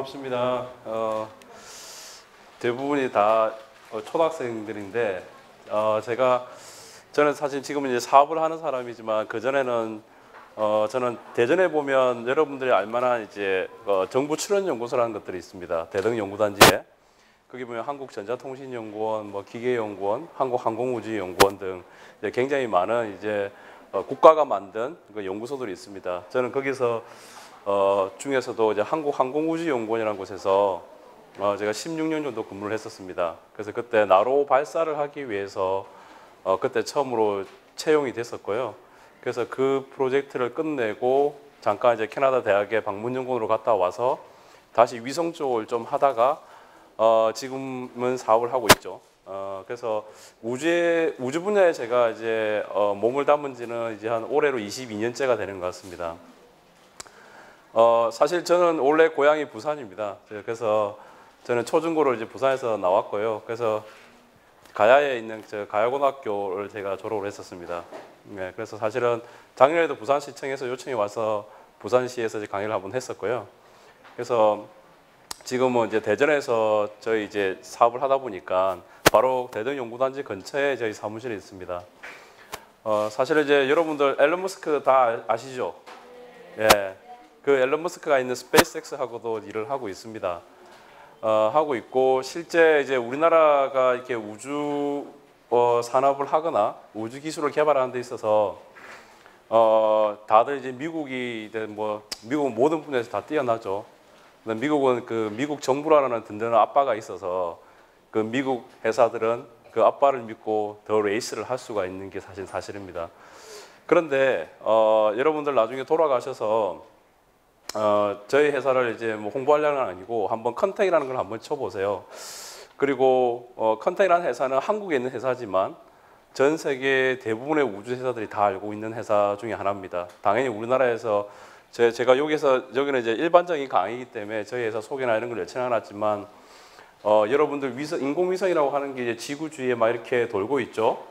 반갑습니다. 대부분이 다 초등학생들인데 저는 사실 지금 이제 사업을 하는 사람이지만 그 전에는 저는 대전에 보면 여러분들이 알만한 이제 정부 출연 연구소라는 것들이 있습니다. 대등 연구단지에 거기 보면 한국전자통신연구원, 뭐 기계연구원, 한국항공우주연구원 등 이제 굉장히 많은 이제 국가가 만든 그 연구소들이 있습니다. 저는 거기서 중에서도 이제 한국항공우주연구원이라는 곳에서 제가 16년 정도 근무를 했었습니다. 그래서 그때 나로 발사를 하기 위해서 그때 처음으로 채용이 됐었고요. 그래서 그 프로젝트를 끝내고 잠깐 이제 캐나다 대학에 방문연구원으로 갔다 와서 다시 위성 쪽을 좀 하다가 지금은 사업을 하고 있죠. 그래서 우주 분야에 제가 이제 몸을 담은 지는 이제 한 올해로 22년째가 되는 것 같습니다. 사실 저는 원래 고향이 부산입니다. 그래서 저는 초중고를 이제 부산에서 나왔고요. 그래서 가야에 있는 가야고등학교를 제가 졸업을 했었습니다. 네, 그래서 사실은 작년에도 부산시청에서 요청이 와서 부산시에서 이제 강의를 한번 했었고요. 그래서 지금은 이제 대전에서 저희 이제 사업을 하다 보니까 바로 대전 연구단지 근처에 저희 사무실이 있습니다. 사실 이제 여러분들 앨런 머스크 다 아시죠? 예. 그 앨런 머스크가 있는 스페이스X하고도 일을 하고 있습니다. 하고 있고 실제 이제 우리나라가 이렇게 우주 산업을 하거나 우주 기술을 개발하는 데 있어서 다들 이제 미국은 모든 분야에서 다 뛰어나죠. 미국은 그 미국 정부라는 든든한 아빠가 있어서 그 미국 회사들은 그 아빠를 믿고 더 레이스를 할 수가 있는 게 사실입니다. 그런데 여러분들 나중에 돌아가셔서 저희 회사를 이제 뭐 홍보하려는 건 아니고 한번 컨택이라는 걸 한번 쳐보세요. 그리고 컨택이라는 회사는 한국에 있는 회사지만 전 세계 대부분의 우주 회사들이 다 알고 있는 회사 중에 하나입니다. 당연히 우리나라에서 제가 여기는 이제 일반적인 강의이기 때문에 저희 회사 소개나 이런 걸 여치는 않았지만 여러분들 인공위성이라고 하는 게 이제 지구 주위에 막 이렇게 돌고 있죠.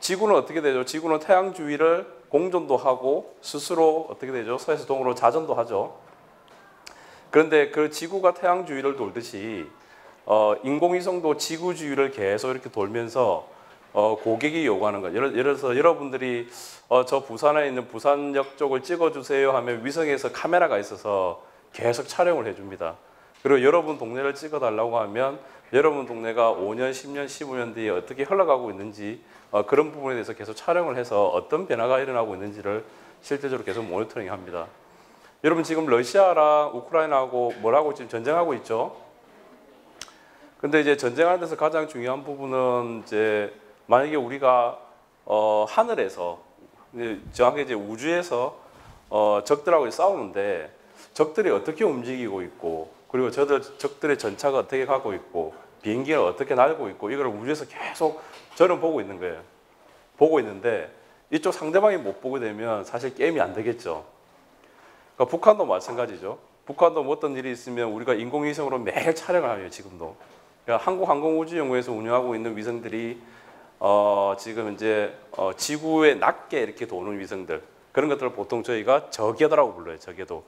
지구는 어떻게 되죠? 지구는 태양 주위를 공전도 하고 스스로 어떻게 되죠? 서에서 동으로 자전도 하죠. 그런데 그 지구가 태양 주위를 돌듯이 인공위성도 지구 주위를 계속 이렇게 돌면서 고객이 요구하는 것. 예를 들어서 여러분들이 저 부산에 있는 부산역 쪽을 찍어주세요 하면 위성에서 카메라가 있어서 계속 촬영을 해줍니다. 그리고 여러분 동네를 찍어달라고 하면 여러분 동네가 5년, 10년, 15년 뒤에 어떻게 흘러가고 있는지 그런 부분에 대해서 계속 촬영을 해서 어떤 변화가 일어나고 있는지를 실제적으로 계속 모니터링 합니다. 여러분 지금 러시아랑 우크라이나하고 뭐라고 지금 전쟁하고 있죠? 근데 이제 전쟁하는 데서 가장 중요한 부분은 이제 만약에 우리가 하늘에서 정확히 이제 우주에서 적들하고 싸우는데 적들이 어떻게 움직이고 있고 그리고 적들의 전차가 어떻게 가고 있고 비행기가 어떻게 날고 있고 이걸 우주에서 계속 저는 보고 있는 거예요. 보고 있는데 이쪽 상대방이 못 보게 되면 사실 게임이 안 되겠죠. 그러니까 북한도 마찬가지죠. 북한도 뭐 어떤 일이 있으면 우리가 인공위성으로 매일 촬영을 해요. 지금도. 그러니까 한국항공우주연구원에서 운영하고 있는 위성들이 지금 이제 지구에 낮게 이렇게 도는 위성들 그런 것들을 보통 저희가 저궤도라고 불러요. 저궤도.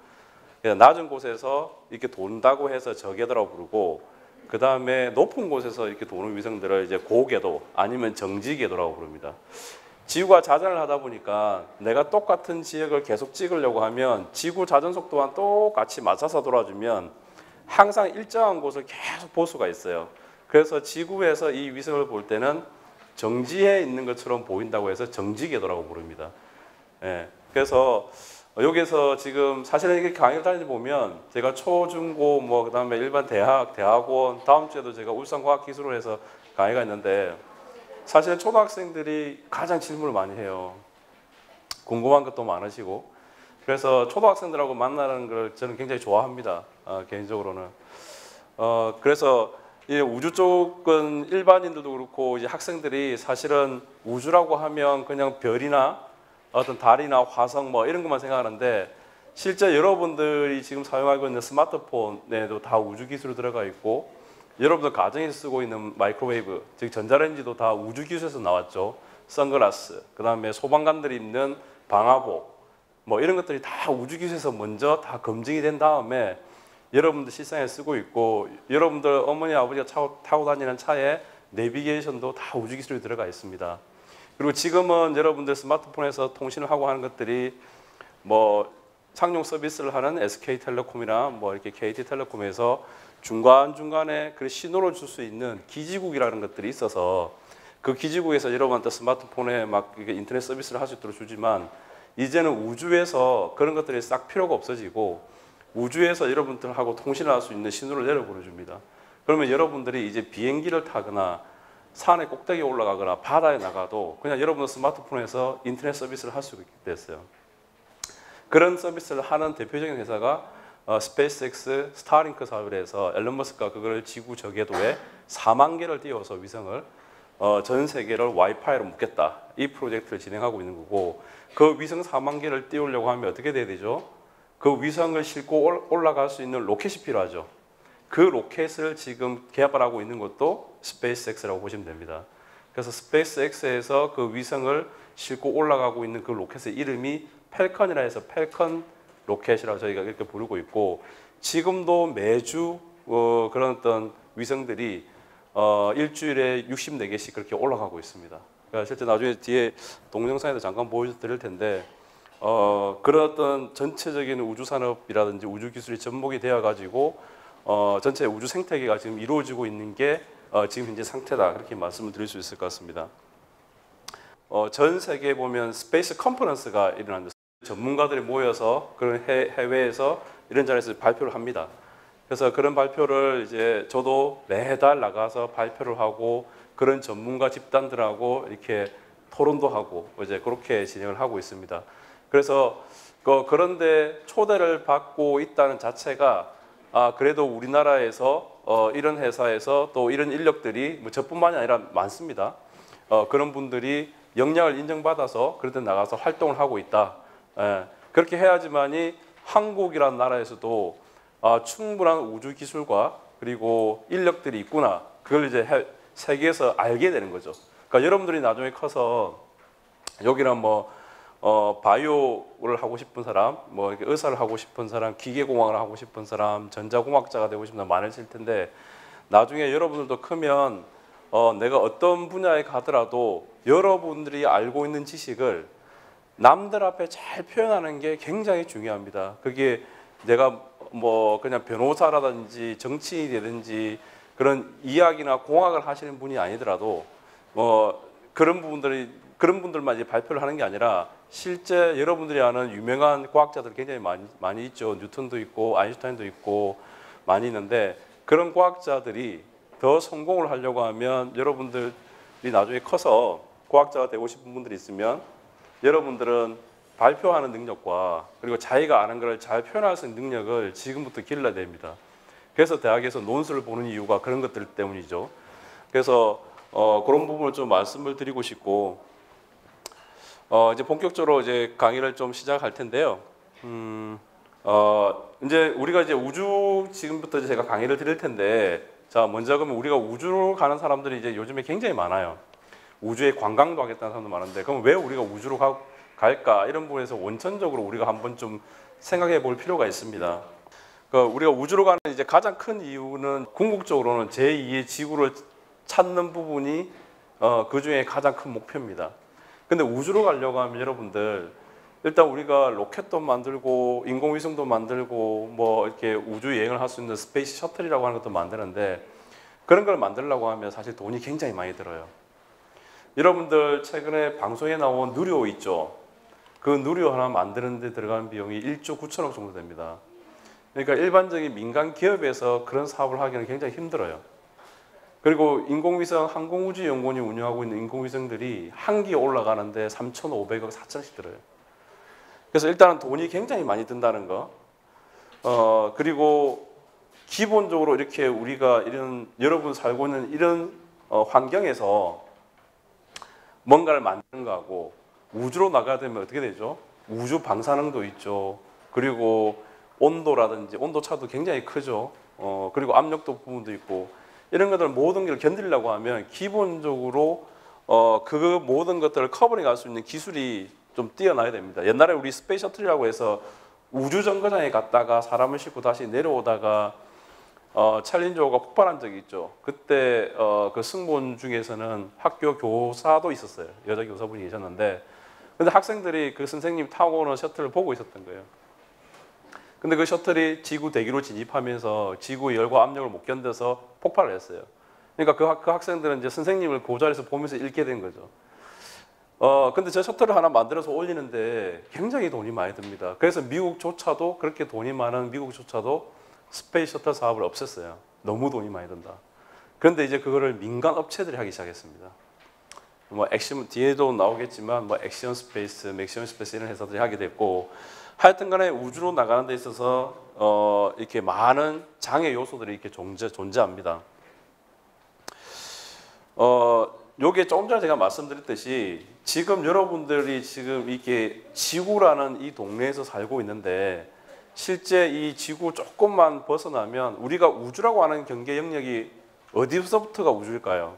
낮은 곳에서 이렇게 돈다고 해서 저궤도라고 부르고 그 다음에 높은 곳에서 이렇게 도는 위성들을 이제 고궤도 아니면 정지궤도라고 부릅니다. 지구가 자전을 하다 보니까 내가 똑같은 지역을 계속 찍으려고 하면 지구 자전 속도와 똑같이 맞춰서 돌아주면 항상 일정한 곳을 계속 볼 수가 있어요. 그래서 지구에서 이 위성을 볼 때는 정지해 있는 것처럼 보인다고 해서 정지궤도라고 부릅니다. 예, 그래서 여기서 지금 사실은 이렇게 강의를 다니다 보면 제가 초중고 뭐 그다음에 일반 대학원 다음 주에도 제가 울산과학기술원에서 강의가 있는데 사실 초등학생들이 가장 질문을 많이 해요. 궁금한 것도 많으시고 그래서 초등학생들하고 만나는 걸 저는 굉장히 좋아합니다. 개인적으로는 그래서 이 우주 쪽은 일반인들도 그렇고 이제 학생들이 사실은 우주라고 하면 그냥 별이나 어떤 달이나 화성 뭐 이런 것만 생각하는데 실제 여러분들이 지금 사용하고 있는 스마트폰에도 다 우주 기술이 들어가 있고 여러분들 가정에서 쓰고 있는 마이크로웨이브 즉 전자레인지도 다 우주 기술에서 나왔죠. 선글라스 그 다음에 소방관들이 입는 방화복 뭐 이런 것들이 다 우주 기술에서 먼저 다 검증이 된 다음에 여러분들 실생활에 쓰고 있고 여러분들 어머니 아버지가 타고 다니는 차에 내비게이션도 다 우주 기술이 들어가 있습니다. 그리고 지금은 여러분들 스마트폰에서 통신을 하고 하는 것들이 뭐 상용 서비스를 하는 SK텔레콤이나 뭐 이렇게 KT텔레콤에서 중간중간에 그 신호를 줄 수 있는 기지국이라는 것들이 있어서 그 기지국에서 여러분한테 스마트폰에 막 인터넷 서비스를 할 수 있도록 주지만 이제는 우주에서 그런 것들이 싹 필요가 없어지고 우주에서 여러분들하고 통신을 할 수 있는 신호를 내려보내줍니다. 그러면 여러분들이 이제 비행기를 타거나 산의 꼭대기에 올라가거나 바다에 나가도 그냥 여러분 스마트폰에서 인터넷 서비스를 할 수 있게 됐어요. 그런 서비스를 하는 대표적인 회사가 스페이스X 스타링크 사업을 해서 앨런 머스크가 그걸 지구 저궤도에 4만 개를 띄워서 위성을 전 세계를 와이파이로 묶겠다. 이 프로젝트를 진행하고 있는 거고 그 위성 4만 개를 띄우려고 하면 어떻게 돼야 되죠? 그 위성을 싣고 올라갈 수 있는 로켓이 필요하죠. 그 로켓을 지금 개발하고 있는 것도 스페이스X라고 보시면 됩니다. 그래서 스페이스X에서 그 위성을 싣고 올라가고 있는 그 로켓의 이름이 펠컨이라 해서 펠컨 로켓이라고 저희가 이렇게 부르고 있고 지금도 매주 그런 어떤 위성들이 일주일에 64개씩 그렇게 올라가고 있습니다. 그러니까 실제 나중에 뒤에 동영상에도 잠깐 보여드릴 텐데 그런 어떤 전체적인 우주 산업이라든지 우주 기술이 접목이 되어 가지고 전체 우주 생태계가 지금 이루어지고 있는 게 지금 현재 상태다 그렇게 말씀을 드릴 수 있을 것 같습니다. 전 세계에 보면 스페이스 컨퍼런스가 일어납니다. 전문가들이 모여서 그런 해외에서 이런 자리에서 발표를 합니다. 그래서 그런 발표를 이제 저도 매달 나가서 발표를 하고 그런 전문가 집단들하고 이렇게 토론도 하고 이제 그렇게 진행을 하고 있습니다. 그래서 그런데 초대를 받고 있다는 자체가 그래도 우리나라에서 이런 회사에서 또 이런 인력들이 뭐 저뿐만이 아니라 많습니다. 그런 분들이 역량을 인정받아서 그런 데 나가서 활동을 하고 있다. 그렇게 해야지만이 한국이라는 나라에서도 충분한 우주 기술과 그리고 인력들이 있구나. 그걸 이제 세계에서 알게 되는 거죠. 그러니까 여러분들이 나중에 커서 여기는 뭐 바이오를 하고 싶은 사람, 뭐 이렇게 의사를 하고 싶은 사람, 기계공학을 하고 싶은 사람, 전자공학자가 되고 싶은 사람 많으실 텐데 나중에 여러분들도 크면 내가 어떤 분야에 가더라도 여러분들이 알고 있는 지식을 남들 앞에 잘 표현하는 게 굉장히 중요합니다. 그게 내가 뭐 그냥 변호사라든지 정치인이 되든지 그런 이야기나 공학을 하시는 분이 아니더라도 뭐 그런 분들만 이제 발표를 하는 게 아니라 실제 여러분들이 아는 유명한 과학자들 굉장히 많이 있죠. 뉴턴도 있고 아인슈타인도 있고 많이 있는데 그런 과학자들이 더 성공을 하려고 하면 여러분들이 나중에 커서 과학자가 되고 싶은 분들이 있으면 여러분들은 발표하는 능력과 그리고 자기가 아는 걸 잘 표현할 수 있는 능력을 지금부터 길러야 됩니다. 그래서 대학에서 논술을 보는 이유가 그런 것들 때문이죠. 그래서 그런 부분을 좀 말씀을 드리고 싶고 이제 본격적으로 이제 강의를 좀 시작할 텐데요. 이제 우리가 이제 우주 지금부터 제가 강의를 드릴 텐데 자 먼저 그러면 우리가 우주로 가는 사람들이 이제 요즘에 굉장히 많아요. 우주에 관광도 하겠다는 사람도 많은데 그럼 왜 우리가 우주로 갈까 이런 부분에서 원천적으로 우리가 한번 좀 생각해 볼 필요가 있습니다. 우리가 우주로 가는 이제 가장 큰 이유는 궁극적으로는 제2의 지구를 찾는 부분이 그 중에 가장 큰 목표입니다. 근데 우주로 가려고 하면 여러분들 일단 우리가 로켓도 만들고 인공위성도 만들고 뭐 이렇게 우주 여행을 할 수 있는 스페이스 셔틀이라고 하는 것도 만드는데 그런 걸 만들려고 하면 사실 돈이 굉장히 많이 들어요. 여러분들 최근에 방송에 나온 누리호 있죠. 그 누리호 하나 만드는 데 들어가는 비용이 1조 9천억 정도 됩니다. 그러니까 일반적인 민간 기업에서 그런 사업을 하기는 굉장히 힘들어요. 그리고 인공위성 항공우주연구원이 운영하고 있는 인공위성들이 한 기에 올라가는데 3,500억 4천씩 들어요. 그래서 일단은 돈이 굉장히 많이 든다는 거. 그리고 기본적으로 이렇게 우리가 이런 여러분 살고 있는 이런 환경에서 뭔가를 만드는 거하고 우주로 나가야 되면 어떻게 되죠? 우주 방사능도 있죠. 그리고 온도라든지 온도차도 굉장히 크죠. 그리고 압력도 부분도 있고 이런 것들 모든 걸 견디려고 하면 기본적으로 그 모든 것들을 커버링 할 수 있는 기술이 좀 뛰어나야 됩니다. 옛날에 우리 스페이스 셔틀이라고 해서 우주 정거장에 갔다가 사람을 싣고 다시 내려오다가 챌린저호가 폭발한 적이 있죠. 그때 그 승무원 중에서는 학교 교사도 있었어요. 여자 교사분이 계셨는데, 근데 학생들이 그 선생님 타고 오는 셔틀을 보고 있었던 거예요. 근데 그 셔틀이 지구 대기로 진입하면서 지구의 열과 압력을 못 견뎌서 폭발을 했어요. 그러니까 그 학생들은 이제 선생님을 그 자리에서 보면서 읽게 된 거죠. 근데 저 셔틀을 하나 만들어서 올리는데 굉장히 돈이 많이 듭니다. 그래서 미국조차도, 그렇게 돈이 많은 미국조차도 스페이스 셔틀 사업을 없앴어요. 너무 돈이 많이 든다. 그런데 이제 그거를 민간 업체들이 하기 시작했습니다. 뭐 액션, 뒤에도 나오겠지만 뭐 액션 스페이스, 맥시언 스페이스 이런 회사들이 하게 됐고, 하여튼간에 우주로 나가는 데 있어서 이렇게 많은 장애 요소들이 이렇게 존재합니다. 요게 조금 전에 제가 말씀드렸듯이 지금 여러분들이 지금 이렇게 지구라는 이 동네에서 살고 있는데, 실제 이 지구 조금만 벗어나면 우리가 우주라고 하는 경계 영역이 어디서부터가 우주일까요?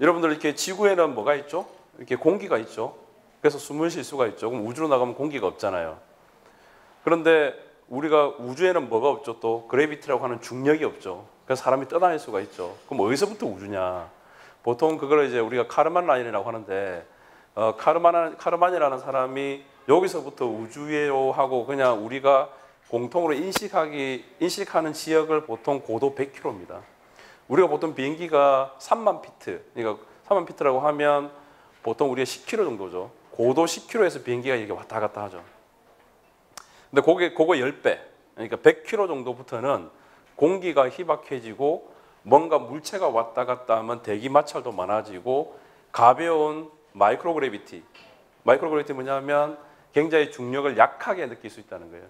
여러분들 이렇게 지구에는 뭐가 있죠? 이렇게 공기가 있죠. 그래서 숨을 쉴 수가 있죠. 그럼 우주로 나가면 공기가 없잖아요. 그런데 우리가 우주에는 뭐가 없죠? 또 그래비티라고 하는 중력이 없죠. 그래서 사람이 떠다닐 수가 있죠. 그럼 어디서부터 우주냐? 보통 그걸 이제 우리가 카르만 라인이라고 하는데, 카르만이라는 사람이 여기서부터 우주예요 하고 그냥 우리가 공통으로 인식하는 지역을 보통 고도 100km입니다. 우리가 보통 비행기가 3만 피트, 그러니까 3만 피트라고 하면 보통 우리가 10km 정도죠. 고도 10km에서 비행기가 이렇게 왔다 갔다 하죠. 근데 그거 10배, 그러니까 100km 정도부터는 공기가 희박해지고 뭔가 물체가 왔다 갔다 하면 대기 마찰도 많아지고 가벼운 마이크로그래비티 뭐냐면 굉장히 중력을 약하게 느낄 수 있다는 거예요.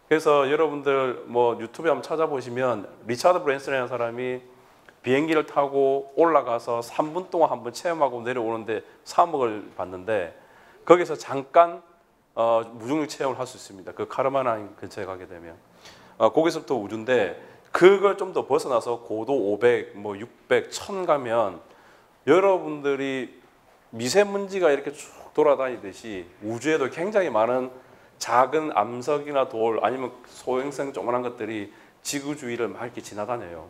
그래서 여러분들 뭐 유튜브에 한번 찾아보시면 리차드 브랜슨이라는 사람이 비행기를 타고 올라가서 3분 동안 한번 체험하고 내려오는데 3억을 받는데, 거기서 잠깐 무중력 체험을 할 수 있습니다. 그 카르마나인 근처에 가게 되면 거기서부터 우주인데, 그걸 좀 더 벗어나서 고도 500, 뭐 600, 1000 가면 여러분들이 미세먼지가 이렇게 쭉 돌아다니듯이 우주에도 굉장히 많은 작은 암석이나 돌 아니면 소행성 조그만한 것들이 지구 주위를 막 이렇게 지나다녀요.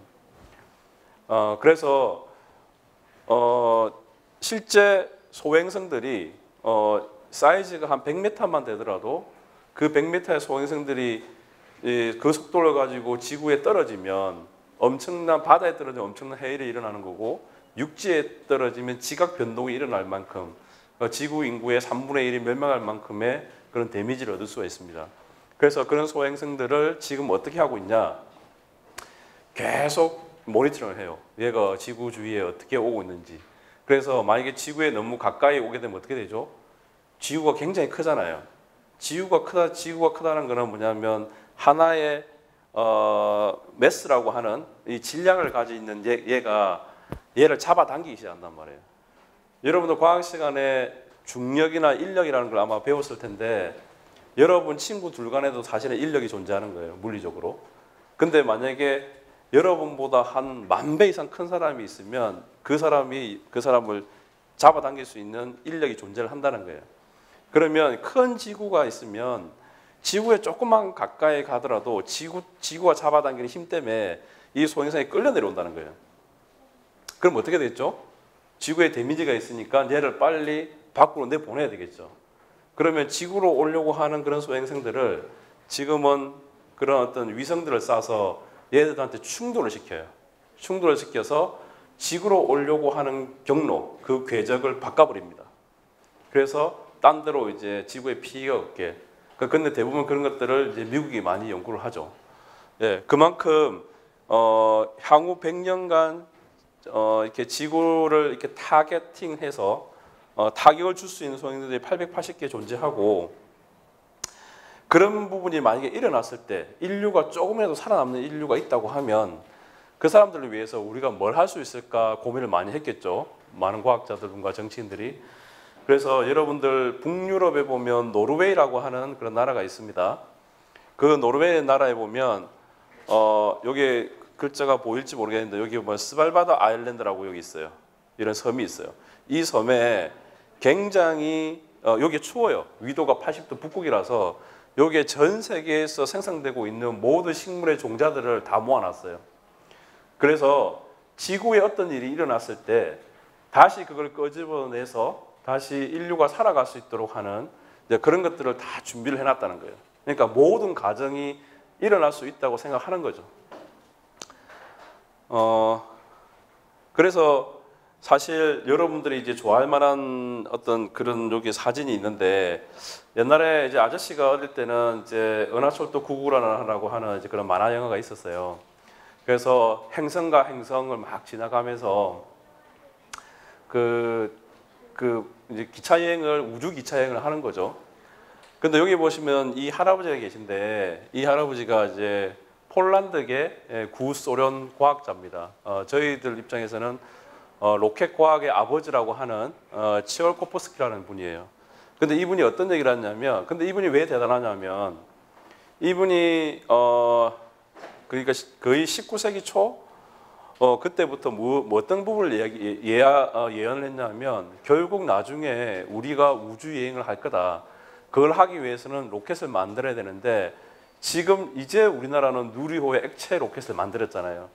그래서 실제 소행성들이 사이즈가 한 100m만 되더라도 그 100m의 소행성들이 그 속도를 가지고 지구에 떨어지면 엄청난, 바다에 떨어지면 엄청난 해일이 일어나는 거고, 육지에 떨어지면 지각 변동이 일어날 만큼 지구 인구의 3분의 1이 멸망할 만큼의 그런 데미지를 얻을 수가 있습니다. 그래서 그런 소행성들을 지금 어떻게 하고 있냐, 계속 모니터링을 해요. 얘가 지구 주위에 어떻게 오고 있는지. 그래서 만약에 지구에 너무 가까이 오게 되면 어떻게 되죠? 지구가 굉장히 크잖아요. 지구가 크다는 거는 뭐냐면 하나의 매스라고 하는 이 질량을 가지고 있는 얘가 얘를 잡아당기기 시작한단 말이에요. 여러분들 과학 시간에 중력이나 인력이라는 걸 아마 배웠을 텐데, 여러분 친구 둘 간에도 사실은 인력이 존재하는 거예요, 물리적으로. 근데 만약에 여러분보다 한 10,000배 이상 큰 사람이 있으면 그 사람을 잡아당길 수 있는 인력이 존재를 한다는 거예요. 그러면 큰 지구가 있으면 지구에 조금만 가까이 가더라도 지구가 잡아당기는 힘 때문에 이 소행성이 끌려 내려온다는 거예요. 그럼 어떻게 됐죠? 지구에 데미지가 있으니까 얘를 빨리 밖으로 내보내야 되겠죠. 그러면 지구로 오려고 하는 그런 소행성들을 지금은 그런 어떤 위성들을 쏴서 얘들한테 충돌을 시켜요. 충돌을 시켜서 지구로 오려고 하는 경로, 그 궤적을 바꿔버립니다. 그래서 딴 데로 이제 지구에 피해가 없게. 근데 대부분 그런 것들을 이제 미국이 많이 연구를 하죠. 예, 그만큼 향후 100년간 이렇게 지구를 이렇게 타겟팅해서 타격을 줄 수 있는 소행성들이 880개 존재하고, 그런 부분이 만약에 일어났을 때 인류가 조금이라도 살아남는 인류가 있다고 하면 그 사람들을 위해서 우리가 뭘 할 수 있을까 고민을 많이 했겠죠. 많은 과학자들과 정치인들이. 그래서 여러분들 북유럽에 보면 노르웨이라고 하는 그런 나라가 있습니다. 그 노르웨이 나라에 보면 여기 글자가 보일지 모르겠는데 여기 보면 스발바드 아일랜드라고 여기 있어요. 이런 섬이 있어요. 이 섬에 굉장히 여기에 추워요. 위도가 80도 북극이라서 여기에 전 세계에서 생성되고 있는 모든 식물의 종자들을 다 모아놨어요. 그래서 지구에 어떤 일이 일어났을 때 다시 그걸 끄집어내서 다시 인류가 살아갈 수 있도록 하는 그런 것들을 다 준비를 해놨다는 거예요. 그러니까 모든 가정이 일어날 수 있다고 생각하는 거죠. 그래서 사실 여러분들이 이제 좋아할 만한 어떤 그런 여기 사진이 있는데, 옛날에 이제 아저씨가 어릴 때는 이제 은하철도 999라고 하는 이제 그런 만화 영화가 있었어요. 그래서 행성과 행성을 막 지나가면서 이제 기차 여행을, 우주 기차 여행을 하는 거죠. 근데 여기 보시면 이 할아버지가 계신데, 이 할아버지가 이제 폴란드계 구소련 과학자입니다. 저희들 입장에서는 로켓 과학의 아버지라고 하는 치올코프스키라는 분이에요. 근데 이분이 어떤 얘기를 하냐면, 근데 이분이 왜 대단하냐면, 이분이 그러니까 거의 19세기 초 그때부터 어떤 부분을 예언을 했냐면, 결국 나중에 우리가 우주 여행을 할 거다. 그걸 하기 위해서는 로켓을 만들어야 되는데, 지금 이제 우리나라는 누리호의 액체 로켓을 만들었잖아요.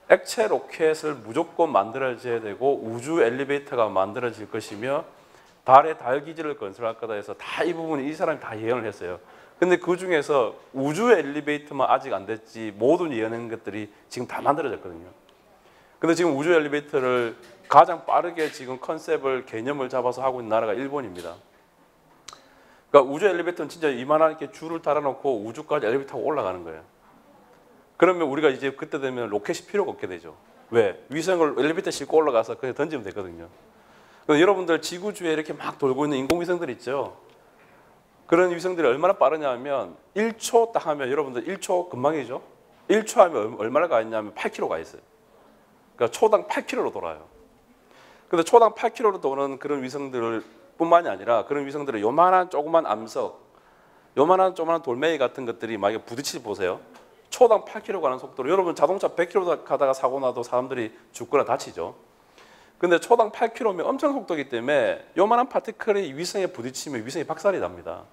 액체 로켓을 무조건 만들어져야 되고 우주 엘리베이터가 만들어질 것이며 달에 달 기지를 건설할 거다 해서 다 이 부분이 이 사람이 다 예언을 했어요. 근데 그 중에서 우주 엘리베이터만 아직 안 됐지 모든 예언한 것들이 지금 다 만들어졌거든요. 근데 지금 우주 엘리베이터를 가장 빠르게 지금 컨셉을 개념을 잡아서 하고 있는 나라가 일본입니다. 그러니까 우주 엘리베이터는 진짜 이만한 이렇게 줄을 달아놓고 우주까지 엘리베이터 타고 올라가는 거예요. 그러면 우리가 이제 그때 되면 로켓이 필요가 없게 되죠. 왜? 위성을 엘리베이터 싣고 올라가서 그냥 던지면 되거든요. 여러분들 지구주에 이렇게 막 돌고 있는 인공위성들 있죠. 그런 위성들이 얼마나 빠르냐면 1초 딱 하면, 여러분들 1초 금방이죠. 1초 하면 얼마나 가 있냐면 8km 가 있어요. 그러니까 초당 8km로 돌아요. 근데 초당 8km로 도는 그런 위성들 뿐만이 아니라, 그런 위성들은 요만한 조그만 암석, 요만한 조그만 돌멩이 같은 것들이 만약에 부딪히지 보세요. 초당 8km 가는 속도로, 여러분 자동차 100km 가다가 사고 나도 사람들이 죽거나 다치죠. 근데 초당 8km면 엄청 속도이기 때문에 요만한 파티클이 위성에 부딪히면 위성이 박살이 납니다.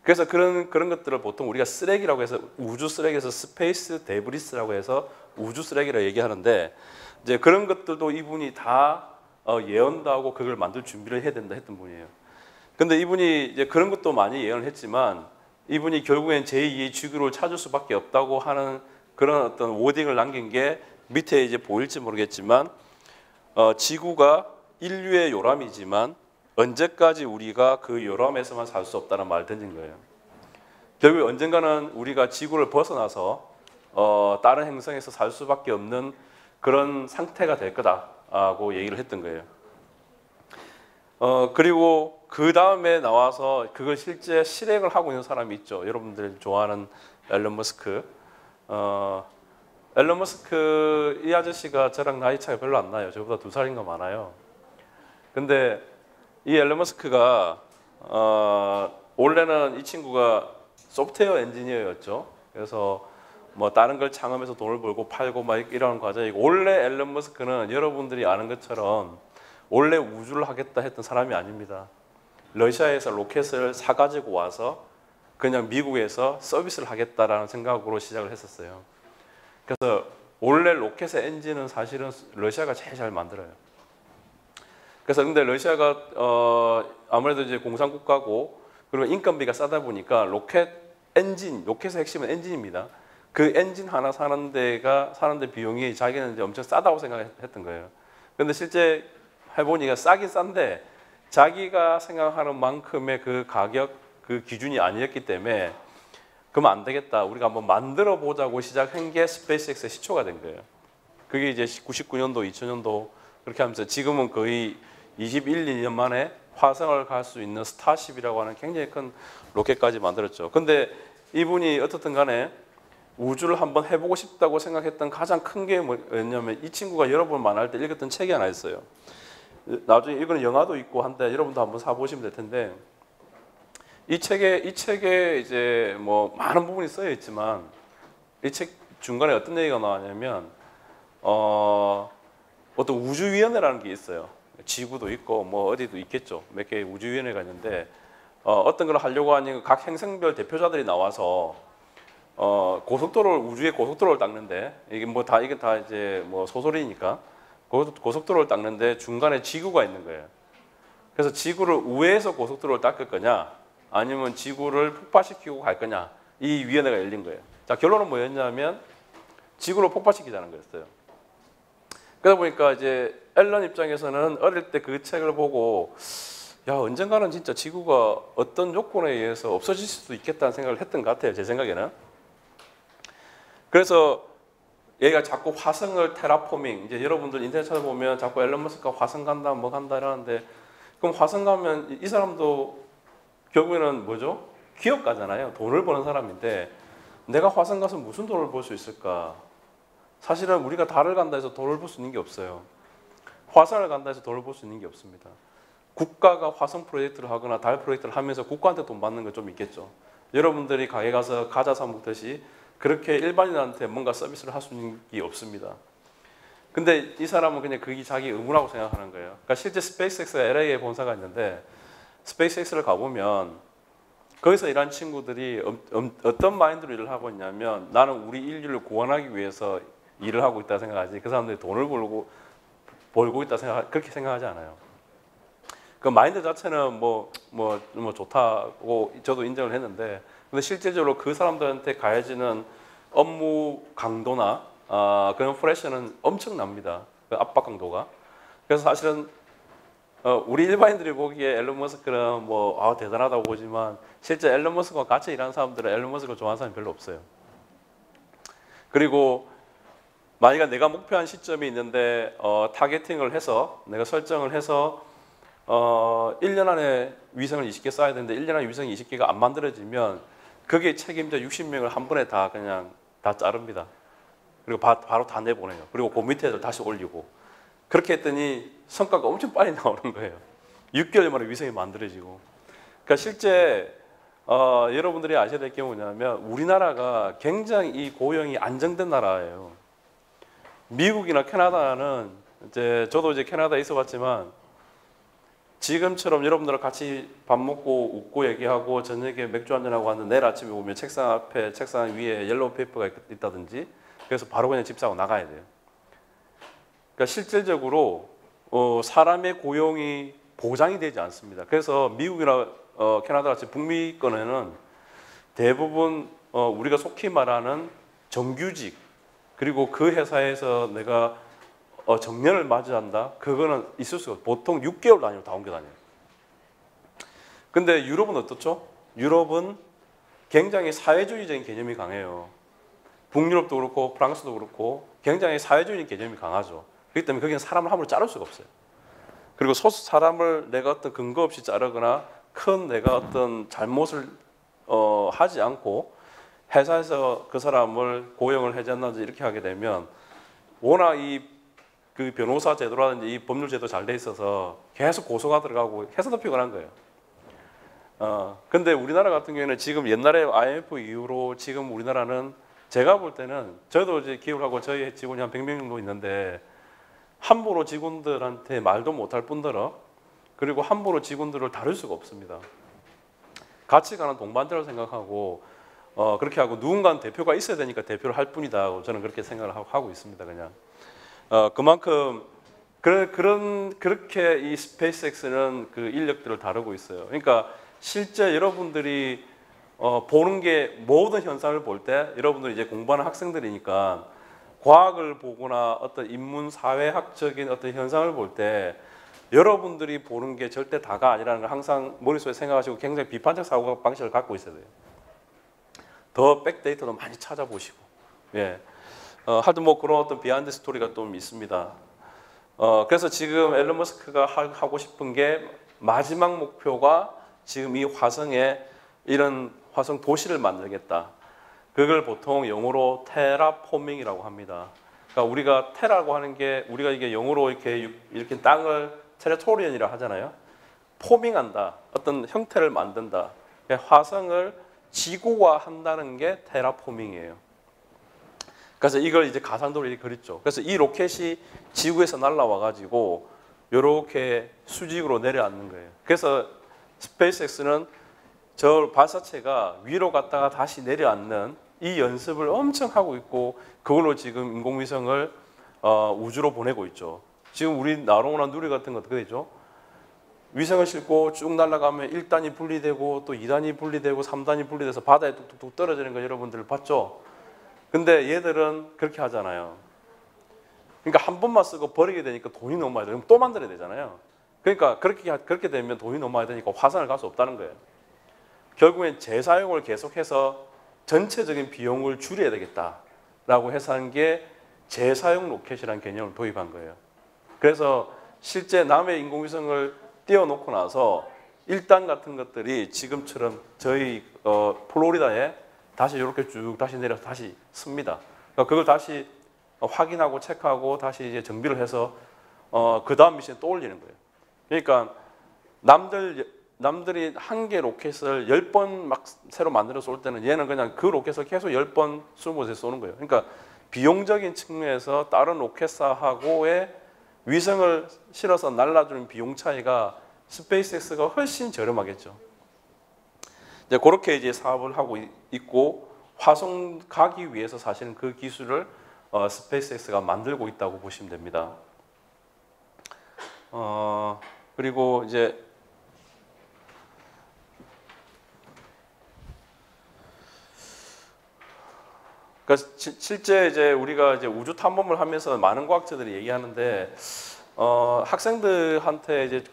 그래서 그런 것들을 보통 우리가 쓰레기라고 해서, 우주 쓰레기에서 스페이스 데브리스라고 해서 우주 쓰레기라고 얘기하는데, 이제 그런 것들도 이분이 다 예언도 하고 그걸 만들 준비를 해야 된다 했던 분이에요. 근데 이분이 이제 그런 것도 많이 예언을 했지만, 이분이 결국엔 제2의 지구를 찾을 수밖에 없다고 하는 그런 어떤 워딩을 남긴 게 밑에 이제 보일지 모르겠지만, 지구가 인류의 요람이지만 언제까지 우리가 그 요람에서만 살 수 없다는 말을 던진 거예요. 결국 언젠가는 우리가 지구를 벗어나서 다른 행성에서 살 수밖에 없는 그런 상태가 될 거다라고 얘기를 했던 거예요. 그리고 그 다음에 나와서 그걸 실제 실행을 하고 있는 사람이 있죠. 여러분들 좋아하는 앨런 머스크. 앨런 머스크 이 아저씨가 저랑 나이 차이가 별로 안 나요. 저보다 2살인가 많아요. 근데 이 앨런 머스크가 원래는 이 친구가 소프트웨어 엔지니어였죠. 그래서 뭐 다른 걸 창업해서 돈을 벌고 팔고 막 이런 과정이고, 원래 앨런 머스크는 여러분들이 아는 것처럼 원래 우주를 하겠다 했던 사람이 아닙니다. 러시아에서 로켓을 사가지고 와서 그냥 미국에서 서비스를 하겠다라는 생각으로 시작을 했었어요. 그래서 원래 로켓의 엔진은 사실은 러시아가 제일 잘 만들어요. 그래서 근데 러시아가 아무래도 이제 공산국가고, 그리고 인건비가 싸다 보니까 로켓 엔진, 로켓의 핵심은 엔진입니다. 그 엔진 하나 사는데 비용이 자기는 이제 엄청 싸다고 생각했던 거예요. 근데 실제 해보니까 싸긴 싼데 자기가 생각하는 만큼의 그 가격, 그 기준이 아니었기 때문에, 그러면 안 되겠다, 우리가 한번 만들어 보자고 시작한 게 스페이스X의 시초가 된 거예요. 그게 이제 99년도, 2000년도 그렇게 하면서 지금은 거의 21, 2년 만에 화성을 갈 수 있는 스타쉽이라고 하는 굉장히 큰 로켓까지 만들었죠. 근데 이분이 어떻든 간에 우주를 한번 해보고 싶다고 생각했던 가장 큰 게 뭐였냐면, 이 친구가 여러 번 만날 때 읽었던 책이 하나 있어요. 나중에 이거는 영화도 있고 한데 여러분도 한번 사보시면 될 텐데, 이 책에 이제 뭐 많은 부분이 쓰여 있지만, 이 책 중간에 어떤 얘기가 나왔냐면, 어떤 우주위원회라는 게 있어요. 지구도 있고 뭐 어디도 있겠죠. 몇 개의 우주위원회가 있는데 어떤 걸 하려고 하니 각 행성별 대표자들이 나와서 고속도로를 우주의 고속도로를 닦는데 이게 다 이제 뭐 소설이니까 고속도로를 닦는데 중간에 지구가 있는 거예요. 그래서 지구를 우회해서 고속도로를 닦을 거냐 아니면 지구를 폭파시키고 갈 거냐 이 위원회가 열린 거예요. 자, 결론은 뭐였냐면 지구를 폭파시키자는 거였어요. 그러다 보니까 이제 앨런 입장에서는 어릴 때 그 책을 보고 야, 언젠가는 진짜 지구가 어떤 요건에 의해서 없어질 수도 있겠다는 생각을 했던 것 같아요. 제 생각에는. 그래서 얘가 자꾸 화성을 테라포밍, 이제 여러분들 인터넷 찾아보면 자꾸 앨런 머스크가 화성 간다, 뭐 간다 이러는데 그럼 화성 가면 이 사람도 결국에는 뭐죠? 기업가잖아요. 돈을 버는 사람인데 내가 화성 가서 무슨 돈을 벌 수 있을까? 사실은 우리가 달을 간다 해서 돈을 벌 수 있는 게 없어요. 화성을 간다 해서 돈을 벌 수 있는 게 없습니다. 국가가 화성 프로젝트를 하거나 달 프로젝트를 하면서 국가한테 돈 받는 건 좀 있겠죠. 여러분들이 가게 가서 과자 사 먹듯이 그렇게 일반인한테 뭔가 서비스를 할 수 있는 게 없습니다. 근데 이 사람은 그냥 그게 자기 의무라고 생각하는 거예요. 그러니까 실제 스페이스X가 LA에 본사가 있는데 스페이스X를 가보면 거기서 일하는 친구들이 어떤 마인드로 일을 하고 있냐면 나는 우리 인류를 구원하기 위해서 일을 하고 있다 생각하지 그 사람들이 돈을 벌고 있다 그렇게 생각하지 않아요. 그 마인드 자체는 뭐 좋다고 저도 인정을 했는데 근데 실제적으로 그 사람들한테 가해지는 업무 강도나 그런 프레셔는 엄청납니다. 그 압박 강도가. 그래서 사실은 우리 일반인들이 보기에 앨런 머스크는 대단하다고 보지만 실제 앨런 머스크와 같이 일하는 사람들은 앨런 머스크를 좋아하는 사람이 별로 없어요. 그리고 만약에 내가 목표한 시점이 있는데 타겟팅을 해서 내가 설정을 해서 1년 안에 위성을 20개 쏴야 되는데 1년 안에 위성이 20개가 안 만들어지면 거기에 책임자 60명을 한 번에 다 그냥 다 자릅니다. 그리고 바로 다 내보내요. 그리고 그 밑에도 다시 올리고 그렇게 했더니 성과가 엄청 빨리 나오는 거예요. 6개월 만에 위성이 만들어지고. 그러니까 실제 여러분들이 아셔야 될 게 뭐냐면 우리나라가 굉장히 이 고용이 안정된 나라예요. 미국이나 캐나다는 저도 이제 캐나다에 있어봤지만 지금처럼 여러분들과 같이 밥 먹고 웃고 얘기하고 저녁에 맥주 한잔하고 하는데 내일 아침에 오면 책상 위에 옐로우 페이퍼가 있다든지 그래서 바로 그냥 집 사고 나가야 돼요. 그러니까 실질적으로 사람의 고용이 보장이 되지 않습니다. 그래서 미국이나 캐나다 같이 북미권에는 대부분 우리가 속히 말하는 정규직 그리고 그 회사에서 내가 정년을 맞이한다? 그거는 있을 수가 없어요. 보통 6개월 단위로 다 옮겨 다녀요. 근데 유럽은 어떻죠? 유럽은 굉장히 사회주의적인 개념이 강해요. 북유럽도 그렇고 프랑스도 그렇고 굉장히 사회주의적인 개념이 강하죠. 그렇기 때문에 거기는 사람을 함부로 자를 수가 없어요. 그리고 사람을 내가 어떤 근거 없이 자르거나 큰 내가 어떤 잘못을 하지 않고 회사에서 그 사람을 고용을 해제한다든지 이렇게 하게 되면 워낙 그 변호사 제도라든지 이 법률 제도 잘 돼 있어서 계속 고소가 들어가고 해서도 피곤한 거예요. 근데 우리나라 같은 경우에는 지금 옛날에 IMF 이후로 지금 우리나라는 제가 볼 때는 저도 이제 기억을 하고 저희 직원이 한 100명 정도 있는데 함부로 직원들한테 말도 못할 뿐더러 그리고 함부로 직원들을 다룰 수가 없습니다. 같이 가는 동반자로 생각하고 그렇게 하고 누군가는 대표가 있어야 되니까 대표를 할 뿐이다. 저는 그렇게 생각을 하고 있습니다. 그냥 그만큼 그렇게 이 스페이스X는 그 인력들을 다루고 있어요. 그러니까 실제 여러분들이 보는 게 모든 현상을 볼 때 여러분들이 이제 공부하는 학생들이니까 과학을 보거나 어떤 인문 사회학적인 어떤 현상을 볼 때 여러분들이 보는 게 절대 다가 아니라는 걸 항상 머릿속에 생각하시고 굉장히 비판적 사고 방식을 갖고 있어야 돼요. 더 백데이터도 많이 찾아보시고. 예. 하여튼 그런 어떤 비하인드 스토리가 좀 있습니다. 그래서 지금 앨런 머스크가 하고 싶은 게 마지막 목표가 지금 이 화성에 이런 화성 도시를 만들겠다. 그걸 보통 영어로 테라포밍이라고 합니다. 그러니까 우리가 테라고 하는 게 우리가 이게 영어로 이렇게 땅을 테레토리언이라 하잖아요. 포밍한다. 어떤 형태를 만든다. 그러니까 화성을 지구화한다는 게 테라포밍이에요. 그래서 이걸 이제 가상도로 이렇게 그렸죠. 그래서 이 로켓이 지구에서 날라와 가지고 이렇게 수직으로 내려앉는 거예요. 그래서 스페이스X는 저 발사체가 위로 갔다가 다시 내려앉는 이 연습을 엄청 하고 있고 그걸로 지금 인공위성을 우주로 보내고 있죠. 지금 우리 나로나 누리 같은 거 어떻게 되죠? 위성을 싣고 쭉 날아가면 1단이 분리되고 또 2단이 분리되고 3단이 분리돼서 바다에 뚝뚝뚝 떨어지는 거 여러분들 봤죠? 근데 얘들은 그렇게 하잖아요. 그러니까 한 번만 쓰고 버리게 되니까 돈이 너무 많이 들어요. 또 만들어야 되잖아요. 그러니까 그렇게 되면 돈이 너무 많이 드니까 화성을 갈 수 없다는 거예요. 결국엔 재사용을 계속해서 전체적인 비용을 줄여야 되겠다라고 해서 한 게 재사용 로켓이라는 개념을 도입한 거예요. 그래서 실제 남의 인공위성을 띄워놓고 나서 1단 같은 것들이 지금처럼 저희 플로리다에 다시 이렇게 쭉 다시 내려서 다시 씁니다. 그러니까 그걸 다시 확인하고 체크하고 다시 이제 정비를 해서 그 다음 미션에 또 올리는 거예요. 그러니까 남들이 한 개 로켓을 10번 막 새로 만들어 쏠 때는 얘는 그냥 그 로켓을 계속 10번 쏘면서 쏘는 거예요. 그러니까 비용적인 측면에서 다른 로켓사하고의 위성을 실어서 날라주는 비용 차이가 스페이스X가 훨씬 저렴하겠죠. 이제 그렇게 이제 사업을 하고 있고 화성 가기 위해서 사실은 그 기술을 스페이스X가 만들고 있다고 보시면 됩니다. 그리고 이제 그러니까 실제 이제 우리가 이제 우주 탐험을 하면서 많은 과학자들이 얘기하는데 학생들한테 이제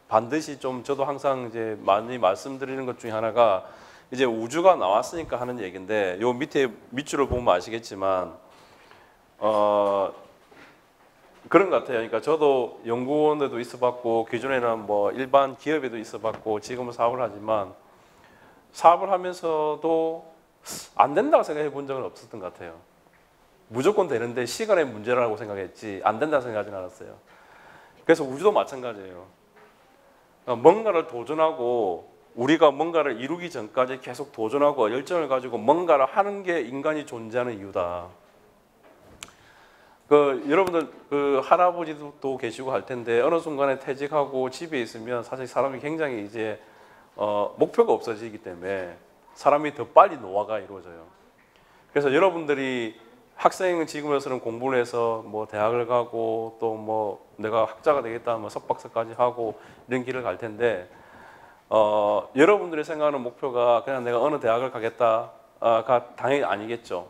반드시 좀 저도 항상 이제 많이 말씀드리는 것 중에 하나가 이제 우주가 나왔으니까 하는 얘기인데 요 밑줄을 보면 아시겠지만 그런 것 같아요. 그러니까 저도 연구원에도 있어봤고 기존에는 뭐 일반 기업에도 있어봤고 지금은 사업을 하지만 사업을 하면서도 안 된다고 생각해 본 적은 없었던 것 같아요. 무조건 되는데 시간의 문제라고 생각했지 안 된다고 생각하진 않았어요. 그래서 우주도 마찬가지예요. 뭔가를 도전하고 우리가 뭔가를 이루기 전까지 계속 도전하고 열정을 가지고 뭔가를 하는 게 인간이 존재하는 이유다. 여러분들 할아버지도 계시고 할 텐데 어느 순간에 퇴직하고 집에 있으면 사실 사람이 굉장히 이제 목표가 없어지기 때문에 사람이 더 빨리 노화가 이루어져요. 그래서 여러분들이 학생은 지금에서는 공부를 해서 뭐 대학을 가고 또 뭐 내가 학자가 되겠다 하면 석박사까지 하고 이런 길을 갈 텐데 여러분들이 생각하는 목표가 그냥 내가 어느 대학을 가겠다가 당연히 아니겠죠.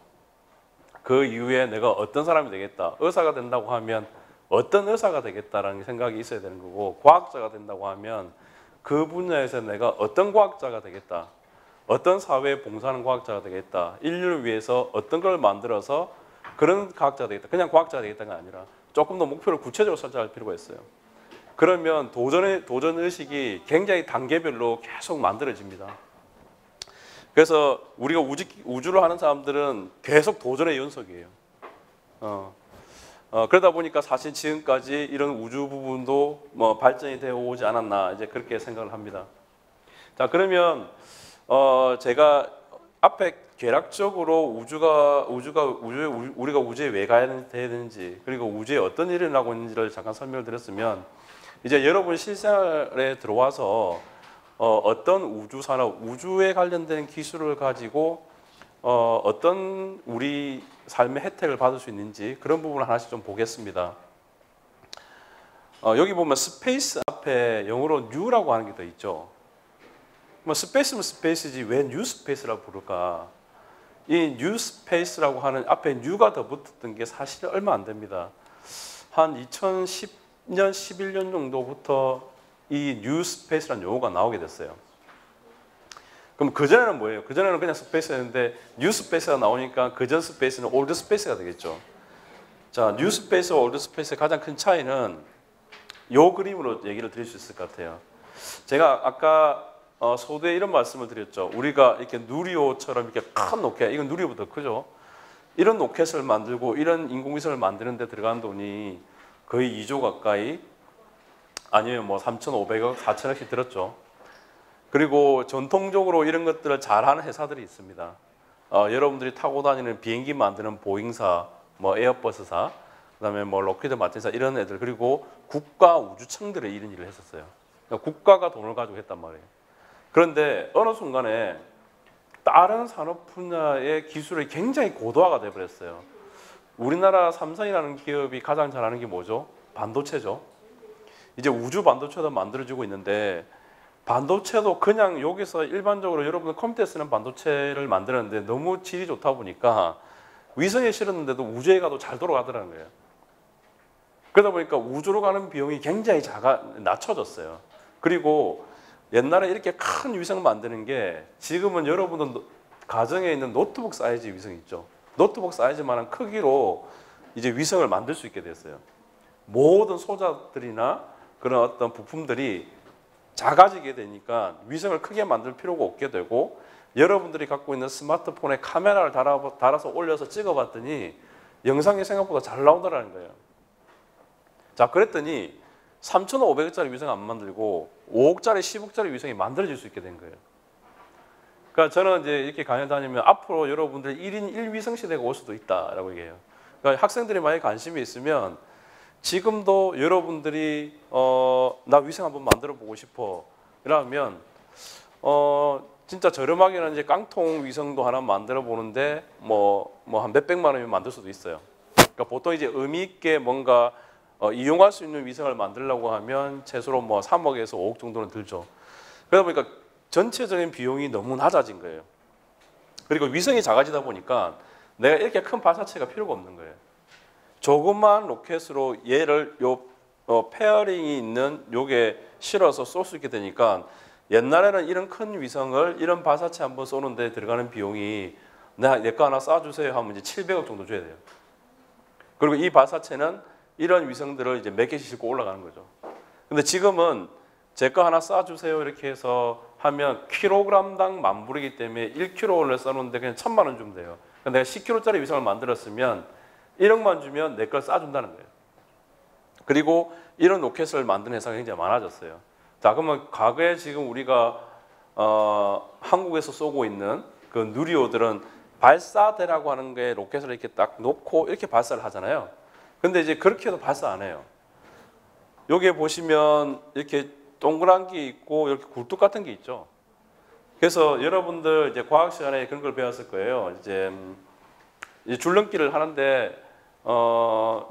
그 이후에 내가 어떤 사람이 되겠다. 의사가 된다고 하면 어떤 의사가 되겠다라는 생각이 있어야 되는 거고 과학자가 된다고 하면 그 분야에서 내가 어떤 과학자가 되겠다. 어떤 사회에 봉사하는 과학자가 되겠다. 인류를 위해서 어떤 걸 만들어서 그런 과학자가 되겠다. 그냥 과학자가 되겠다가 아니라 조금 더 목표를 구체적으로 설정할 필요가 있어요. 그러면 도전 의식이 굉장히 단계별로 계속 만들어집니다. 그래서 우리가 우주를 하는 사람들은 계속 도전의 연속이에요. 그러다 보니까 사실 지금까지 이런 우주 부분도 뭐 발전이 되어 오지 않았나 이제 그렇게 생각을 합니다. 자, 그러면 제가 앞에 계략적으로 우리가 우주에 왜 가야 되는지 그리고 우주에 어떤 일이 일어나고 있는지를 잠깐 설명을 드렸으면 이제 여러분 실생활에 들어와서 어떤 우주 산업, 우주에 관련된 기술을 가지고 어떤 우리 삶의 혜택을 받을 수 있는지 그런 부분을 하나씩 좀 보겠습니다. 여기 보면 스페이스 앞에 영어로 new라고 하는 게 더 있죠. 뭐 스페이스면 스페이스지 왜 뉴 스페이스라고 부를까? 이 뉴 스페이스라고 하는 앞에 new가 더 붙었던 게 사실 얼마 안 됩니다. 한 2010년, 11년 정도부터 이 뉴 스페이스라는 용어가 나오게 됐어요. 그럼 그전에는 뭐예요? 그전에는 그냥 스페이스였는데 뉴 스페이스가 나오니까 그전 스페이스는 올드 스페이스가 되겠죠. 자, 뉴 스페이스와 올드 스페이스의 가장 큰 차이는 이 그림으로 얘기를 드릴 수 있을 것 같아요. 제가 아까 소두에 이런 말씀을 드렸죠. 우리가 이렇게 누리호처럼 이렇게 큰 로켓, 이건 누리호보다 크죠. 이런 로켓을 만들고 이런 인공위성을 만드는 데 들어간 돈이 거의 2조 가까이 아니면 뭐 3,500억, 4,000억씩 들었죠. 그리고 전통적으로 이런 것들을 잘하는 회사들이 있습니다. 여러분들이 타고 다니는 비행기 만드는 보잉사, 뭐 에어버스사, 그다음에 뭐 로키드 마틴사 이런 애들, 그리고 국가 우주청들의 이런 일을 했었어요. 그러니까 국가가 돈을 가지고 했단 말이에요. 그런데 어느 순간에 다른 산업 분야의 기술이 굉장히 고도화가 돼버렸어요. 우리나라 삼성이라는 기업이 가장 잘하는 게 뭐죠? 반도체죠. 이제 우주 반도체도 만들어지고 있는데, 반도체도 그냥 여기서 일반적으로 여러분 컴퓨터에 쓰는 반도체를 만드는데 너무 질이 좋다 보니까 위성에 실었는데도 우주에 가도 잘 돌아가더라는 거예요. 그러다 보니까 우주로 가는 비용이 굉장히 낮춰졌어요. 그리고 옛날에 이렇게 큰 위성 만드는 게 지금은 여러분들 가정에 있는 노트북 사이즈 위성 있죠. 노트북 사이즈만한 크기로 이제 위성을 만들 수 있게 됐어요. 모든 소자들이나 그런 어떤 부품들이 작아지게 되니까 위성을 크게 만들 필요가 없게 되고, 여러분들이 갖고 있는 스마트폰에 카메라를 달아서 올려서 찍어봤더니 영상이 생각보다 잘 나오더라는 거예요. 자, 그랬더니 3,500원짜리 위성 안 만들고 5억짜리, 10억짜리 위성이 만들어질 수 있게 된 거예요. 그러니까 저는 이제 이렇게 강연 다니면 앞으로 여러분들 1인 1위성 시대가 올 수도 있다라고 얘기해요. 그러니까 학생들이 만약에 관심이 있으면 지금도 여러분들이 나 위성 한번 만들어 보고 싶어 이러면 진짜 저렴하게는 이제 깡통 위성도 하나 만들어 보는데 뭐 한 몇백만 원이면 만들 수도 있어요. 그러니까 보통 이제 의미 있게 뭔가 이용할 수 있는 위성을 만들려고 하면 최소로 뭐 3억에서 5억 정도는 들죠. 그러다 보니까 전체적인 비용이 너무 낮아진 거예요. 그리고 위성이 작아지다 보니까 내가 이렇게 큰 발사체가 필요가 없는 거예요. 조그만 로켓으로 얘를 페어링이 있는 요게 실어서 쏠 수 있게 되니까, 옛날에는 이런 큰 위성을 이런 발사체 한번 쏘는 데 들어가는 비용이 내 거 하나 쏴주세요 하면 이제 700억 정도 줘야 돼요. 그리고 이 발사체는 이런 위성들을 이제 몇 개씩 싣고 올라가는 거죠. 근데 지금은 제 거 하나 쏴주세요 이렇게 해서 하면 킬로그램당 10,000불이기 때문에 1kg를 쏘는데 그냥 1,000만 원 주면 돼요. 그러니까 내가 10kg짜리 위성을 만들었으면 1억만 주면 내 걸 쏴준다는 거예요. 그리고 이런 로켓을 만드는 회사가 굉장히 많아졌어요. 자, 그러면 과거에 지금 우리가 한국에서 쏘고 있는 그 누리호들은 발사대라고 하는 게 로켓을 이렇게 딱 놓고 이렇게 발사를 하잖아요. 근데 이제 그렇게 해도 발사 안 해요. 여기에 보시면 이렇게 동그란 게 있고 이렇게 굴뚝 같은 게 있죠. 그래서 여러분들 이제 과학 시간에 그런 걸 배웠을 거예요. 이제 줄넘기를 하는데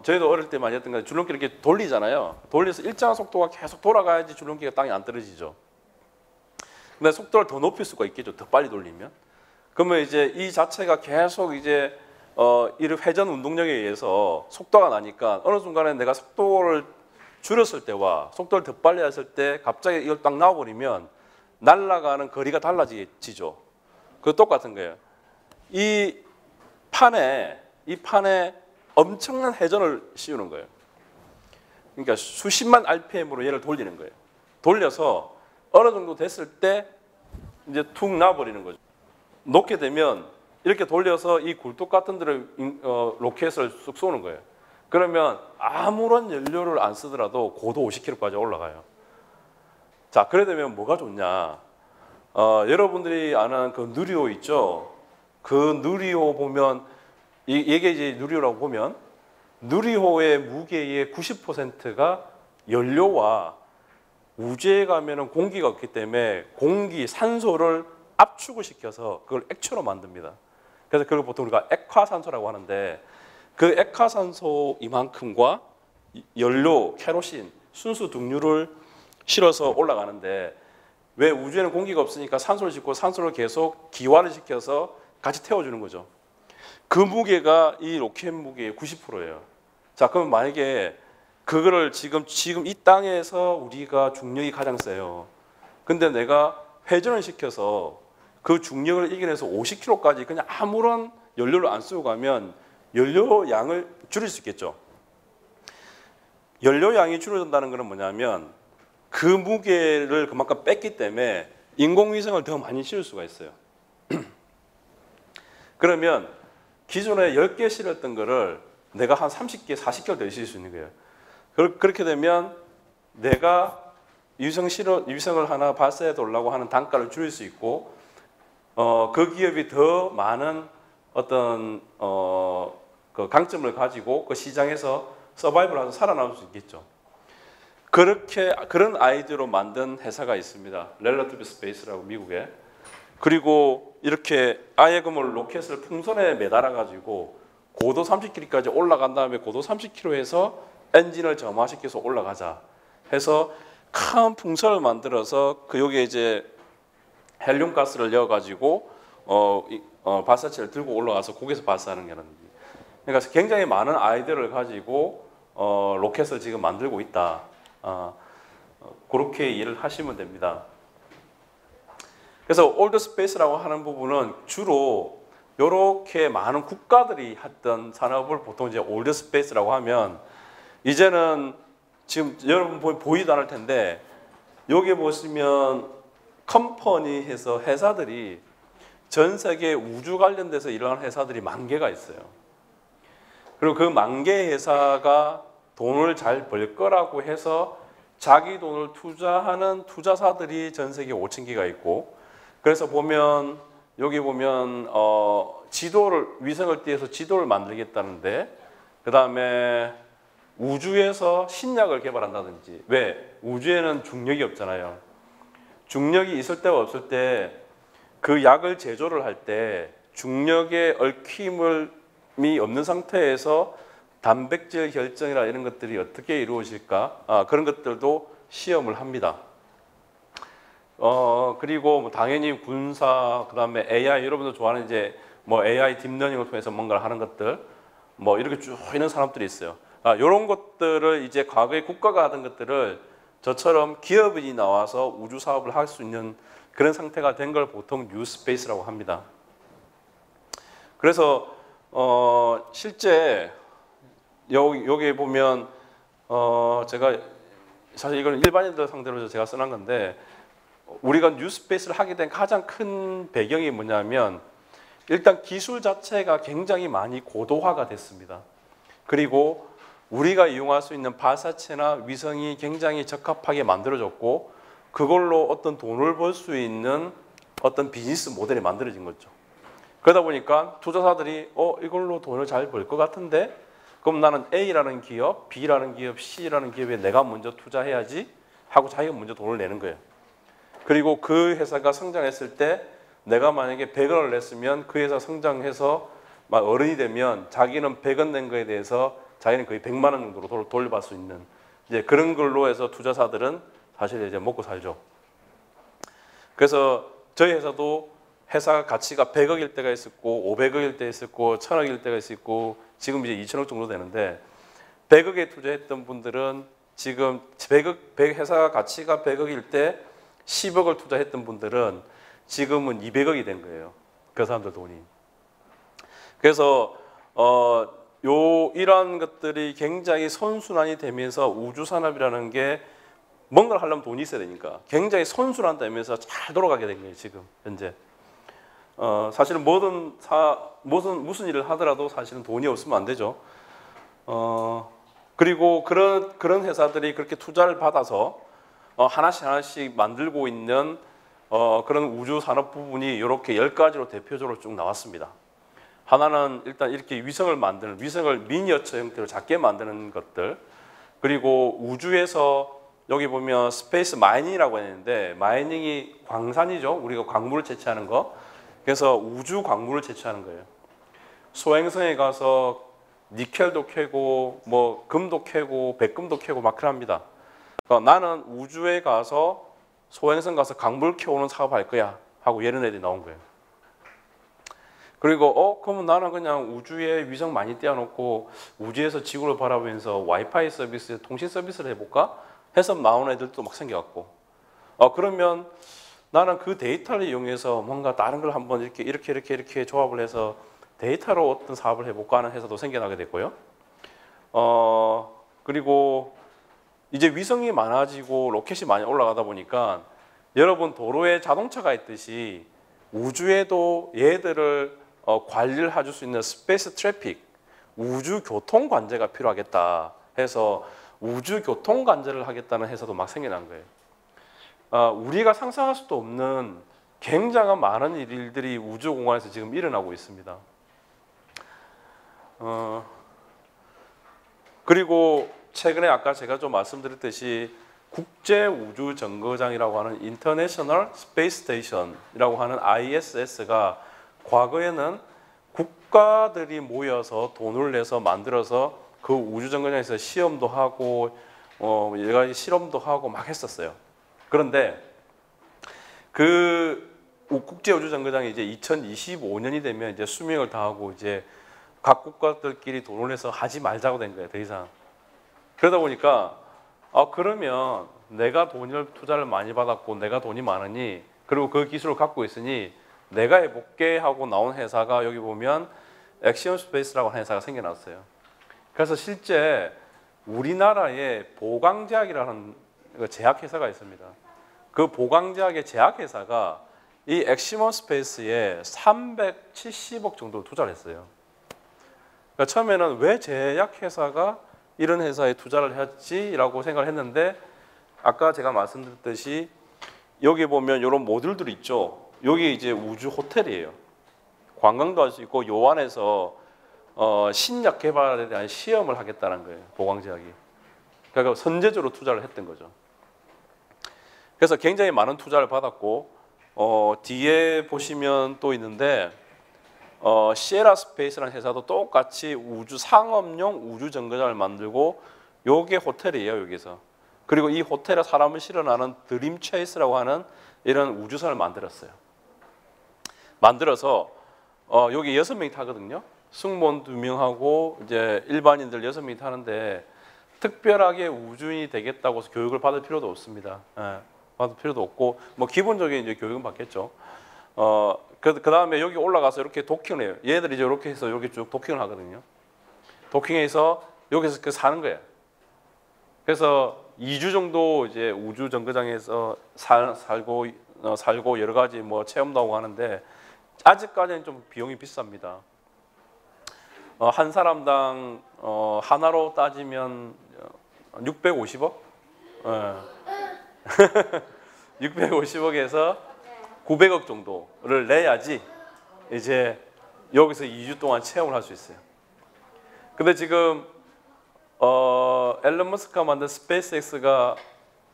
저희도 어릴 때 많이 했던 거, 줄넘기를 이렇게 돌리잖아요. 돌려서 일정한 속도가 계속 돌아가야지 줄넘기가 땅에 안 떨어지죠. 근데 속도를 더 높일 수가 있겠죠. 더 빨리 돌리면. 그러면 이제 이 자체가 계속 이제 이런 회전 운동력에 의해서 속도가 나니까 어느 순간에 내가 속도를 줄였을 때와 속도를 더 빨리 했을 때 갑자기 이걸 딱 놔버리면 날아가는 거리가 달라지죠. 그거 똑같은 거예요. 이 판에 엄청난 회전을 씌우는 거예요. 그러니까 수십만 RPM으로 얘를 돌리는 거예요. 돌려서 어느 정도 됐을 때 이제 툭 놔버리는 거죠. 놓게 되면 이렇게 돌려서 이 굴뚝 같은 데를 로켓을 쑥 쏘는 거예요. 그러면 아무런 연료를 안 쓰더라도 고도 50km까지 올라가요. 자, 그래 되면 뭐가 좋냐? 여러분들이 아는 그 누리호 있죠? 그 누리호 보면 이게 이제 누리호라고 보면 누리호의 무게의 90%가 연료와 우주에 가면은 공기가 없기 때문에 산소를 압축을 시켜서 그걸 액체로 만듭니다. 그래서 그걸 보통 우리가 액화산소라고 하는데, 그 액화산소 이만큼과 연료, 케로신, 순수 등유를 실어서 올라가는데, 왜 우주에는 공기가 없으니까 산소를 싣고 산소를 계속 기화를 시켜서 같이 태워주는 거죠. 그 무게가 이 로켓 무게의 90%예요. 자, 그럼 만약에 그거를 지금 이 땅에서 우리가 중력이 가장 세요. 근데 내가 회전을 시켜서 그 중력을 이겨내서 50km까지 그냥 아무런 연료를 안 쓰고 가면 연료 양을 줄일 수 있겠죠. 연료 양이 줄어든다는 것은 뭐냐면 그 무게를 그만큼 뺐기 때문에 인공위성을 더 많이 실을 수가 있어요. 그러면 기존에 10개 실었던 거를 내가 한 30개, 40개를 더 실을 수 있는 거예요. 그렇게 되면 내가 위성을 하나 발사해 달라고 하는 단가를 줄일 수 있고, 그 기업이 더 많은 어떤 그 강점을 가지고 그 시장에서 서바이벌하면서 살아남을 수 있겠죠. 그렇게 그런 아이디어로 만든 회사가 있습니다. 렐러티브 스페이스라고 미국에. 그리고 이렇게 아예 그물 로켓을 풍선에 매달아 가지고 고도 30km까지 올라간 다음에 고도 30km에서 엔진을 점화시켜서 올라가자 해서 큰 풍선을 만들어서 그 여기에 이제 헬륨 가스를 넣어 가지고 발사체를 들고 올라가서 거기서 발사하는 거라는 거예요. 그러니까 굉장히 많은 아이디어를 가지고 로켓을 지금 만들고 있다. 그렇게 이해를 하시면 됩니다. 그래서 올드 스페이스라고 하는 부분은 주로 이렇게 많은 국가들이 했던 산업을 보통 이제 올드 스페이스라고 하면 이제는 지금 여러분 보이도 않을 텐데 여기 보시면 컴퍼니 해서 회사들이 전 세계 우주 관련돼서 일어나는 회사들이 10,000개가 있어요. 그리고 그 10,000개 회사가 돈을 잘 벌 거라고 해서 자기 돈을 투자하는 투자사들이 전 세계 5,000개가 있고 그래서 보면 여기 보면 위성을 띄워서 지도를 만들겠다는데 그 다음에 우주에서 신약을 개발한다든지 왜? 우주에는 중력이 없잖아요. 중력이 있을 때와 없을 때 그 약을 제조를 할 때 중력의 얽힘이 없는 상태에서 단백질 결정이나 이런 것들이 어떻게 이루어질까? 그런 것들도 시험을 합니다. 그리고 뭐 당연히 군사, 그 다음에 AI, 여러분들 좋아하는 이제 뭐 AI 딥러닝을 통해서 뭔가를 하는 것들, 뭐 이렇게 쭉 있는 사람들이 있어요. 이런 것들을 이제 과거에 국가가 하던 것들을 저처럼 기업인이 나와서 우주 사업을 할 수 있는 그런 상태가 된 걸 보통 뉴 스페이스라고 합니다. 그래서 실제 여기 보면 제가 사실 이건 일반인들 상대로 제가 써놓은 건데 우리가 뉴 스페이스를 하게 된 가장 큰 배경이 뭐냐면 일단 기술 자체가 굉장히 많이 고도화가 됐습니다. 그리고 우리가 이용할 수 있는 발사체나 위성이 굉장히 적합하게 만들어졌고 그걸로 어떤 돈을 벌 수 있는 어떤 비즈니스 모델이 만들어진 거죠. 그러다 보니까 투자사들이 이걸로 돈을 잘 벌 것 같은데 그럼 나는 A라는 기업, B라는 기업, C라는 기업에 내가 먼저 투자해야지 하고 자기가 먼저 돈을 내는 거예요. 그리고 그 회사가 성장했을 때 내가 만약에 100원을 냈으면 그 회사 성장해서 막 어른이 되면 자기는 100원 낸 거에 대해서 자기는 거의 100만 원 정도로 돌려받을 수 있는 이제 그런 걸로 해서 투자사들은 사실 이제 먹고 살죠. 그래서 저희 회사도 회사 가치가 100억일 때가 있었고 500억일 때 있었고 1000억일 때가 있었고 지금 이제 2천억 정도 되는데 100억에 투자했던 분들은 지금 회사 가치가 100억일 때 10억을 투자했던 분들은 지금은 200억이 된 거예요. 그 사람들 돈이. 그래서 이런 것들이 굉장히 선순환이 되면서 우주 산업이라는 게 뭔가를 하려면 돈이 있어야 되니까 굉장히 선순환되면서 잘 돌아가게 된 거예요. 지금 현재. 사실은 무슨 일을 하더라도 사실은 돈이 없으면 안 되죠. 그리고 그런 회사들이 그렇게 투자를 받아서 하나씩 만들고 있는 그런 우주 산업 부분이 이렇게 10가지로 대표적으로 쭉 나왔습니다. 하나는 일단 이렇게 위성을 미니어처 형태로 작게 만드는 것들, 그리고 우주에서 여기 보면 스페이스 마이닝이라고 했는데 마이닝이 광산이죠. 우리가 광물을 채취하는 거. 그래서 우주 광물을 채취하는 거예요. 소행성에 가서 니켈도 캐고 뭐 금도 캐고 백금도 캐고 막 그럽니다. 그러니까 나는 우주에 가서 소행성 가서 광물 캐오는 사업할 거야 하고 이런 애들이 나온 거예요. 그리고 그러면 나는 그냥 우주에 위성 많이 띄워놓고 우주에서 지구를 바라보면서 와이파이 서비스, 통신 서비스를 해볼까? 해서 나온 애들도 막 생겨갖고 그러면 나는 그 데이터를 이용해서 뭔가 다른 걸 한번 이렇게 조합을 해서 데이터로 어떤 사업을 해볼까 하는 회사도 생겨나게 됐고요. 그리고 이제 위성이 많아지고 로켓이 많이 올라가다 보니까 여러분 도로에 자동차가 있듯이 우주에도 얘들을 관리를 해줄 수 있는 스페이스 트래픽, 우주 교통 관제가 필요하겠다 해서 우주 교통 관제를 하겠다는 회사도 막 생겨난 거예요. 우리가 상상할 수도 없는 굉장한 많은 일들이 우주공간에서 지금 일어나고 있습니다. 그리고 최근에 아까 제가 좀 말씀드렸듯이 국제우주정거장이라고 하는 International Space Station이라고 하는 ISS가 과거에는 국가들이 모여서 돈을 내서 만들어서 그 우주정거장에서 시험도 하고 여러 가지 실험도 하고 막 했었어요. 그런데 그 국제우주정거장이 이제 2025년이 되면 이제 수명을 다하고 이제 각 국가들끼리 돈을 내서 하지 말자고 된 거예요. 더 이상. 그러다 보니까 그러면 내가 돈을 투자를 많이 받았고 내가 돈이 많으니 그리고 그 기술을 갖고 있으니 내가 해볼게 하고 나온 회사가 여기 보면 엑시온 스페이스라고 하는 회사가 생겨났어요. 그래서 실제 우리나라에 보강제약이라는 제약회사가 있습니다. 그 보강제약의 제약회사가 이 엑시온 스페이스에 370억 정도 투자를 했어요. 그러니까 처음에는 왜 제약회사가 이런 회사에 투자를 했지라고 생각을 했는데 아까 제가 말씀드렸듯이 여기 보면 이런 모듈들 있죠. 여기 이제 우주 호텔이에요. 관광도 할 수 있고 요 안에서 신약 개발에 대한 시험을 하겠다는 거예요. 보강제약이. 그러니까 선제적으로 투자를 했던 거죠. 그래서 굉장히 많은 투자를 받았고 뒤에 보시면 또 있는데 시에라 스페이스라는 회사도 똑같이 우주 상업용 우주 정거장을 만들고 요게 호텔이에요. 여기서. 그리고 이 호텔에 사람을 실어나는 드림 체이스라고 하는 이런 우주선을 만들었어요. 만들어서 여기 6명이 타거든요. 승무원 2명하고 이제 일반인들 6명이 타는데 특별하게 우주인이 되겠다고 해서 교육을 받을 필요도 없습니다. 예, 받을 필요도 없고 뭐 기본적인 이제 교육은 받겠죠. 그 다음에 여기 올라가서 이렇게 도킹을 해요. 얘들이 이제 이렇게 해서 여기 쭉 도킹을 하거든요. 도킹해서 여기서 사는 거예요. 그래서 2주 정도 이제 우주 정거장에서 살고 여러 가지 뭐 체험도 하고 하는데 아직까지는 좀 비용이 비쌉니다. 한 사람당 하나로 따지면 650억? 650억에서 900억 정도를 내야지 이제 여기서 2주 동안 체험을 할 수 있어요. 근데 지금 앨런 머스크가 만든 스페이스X가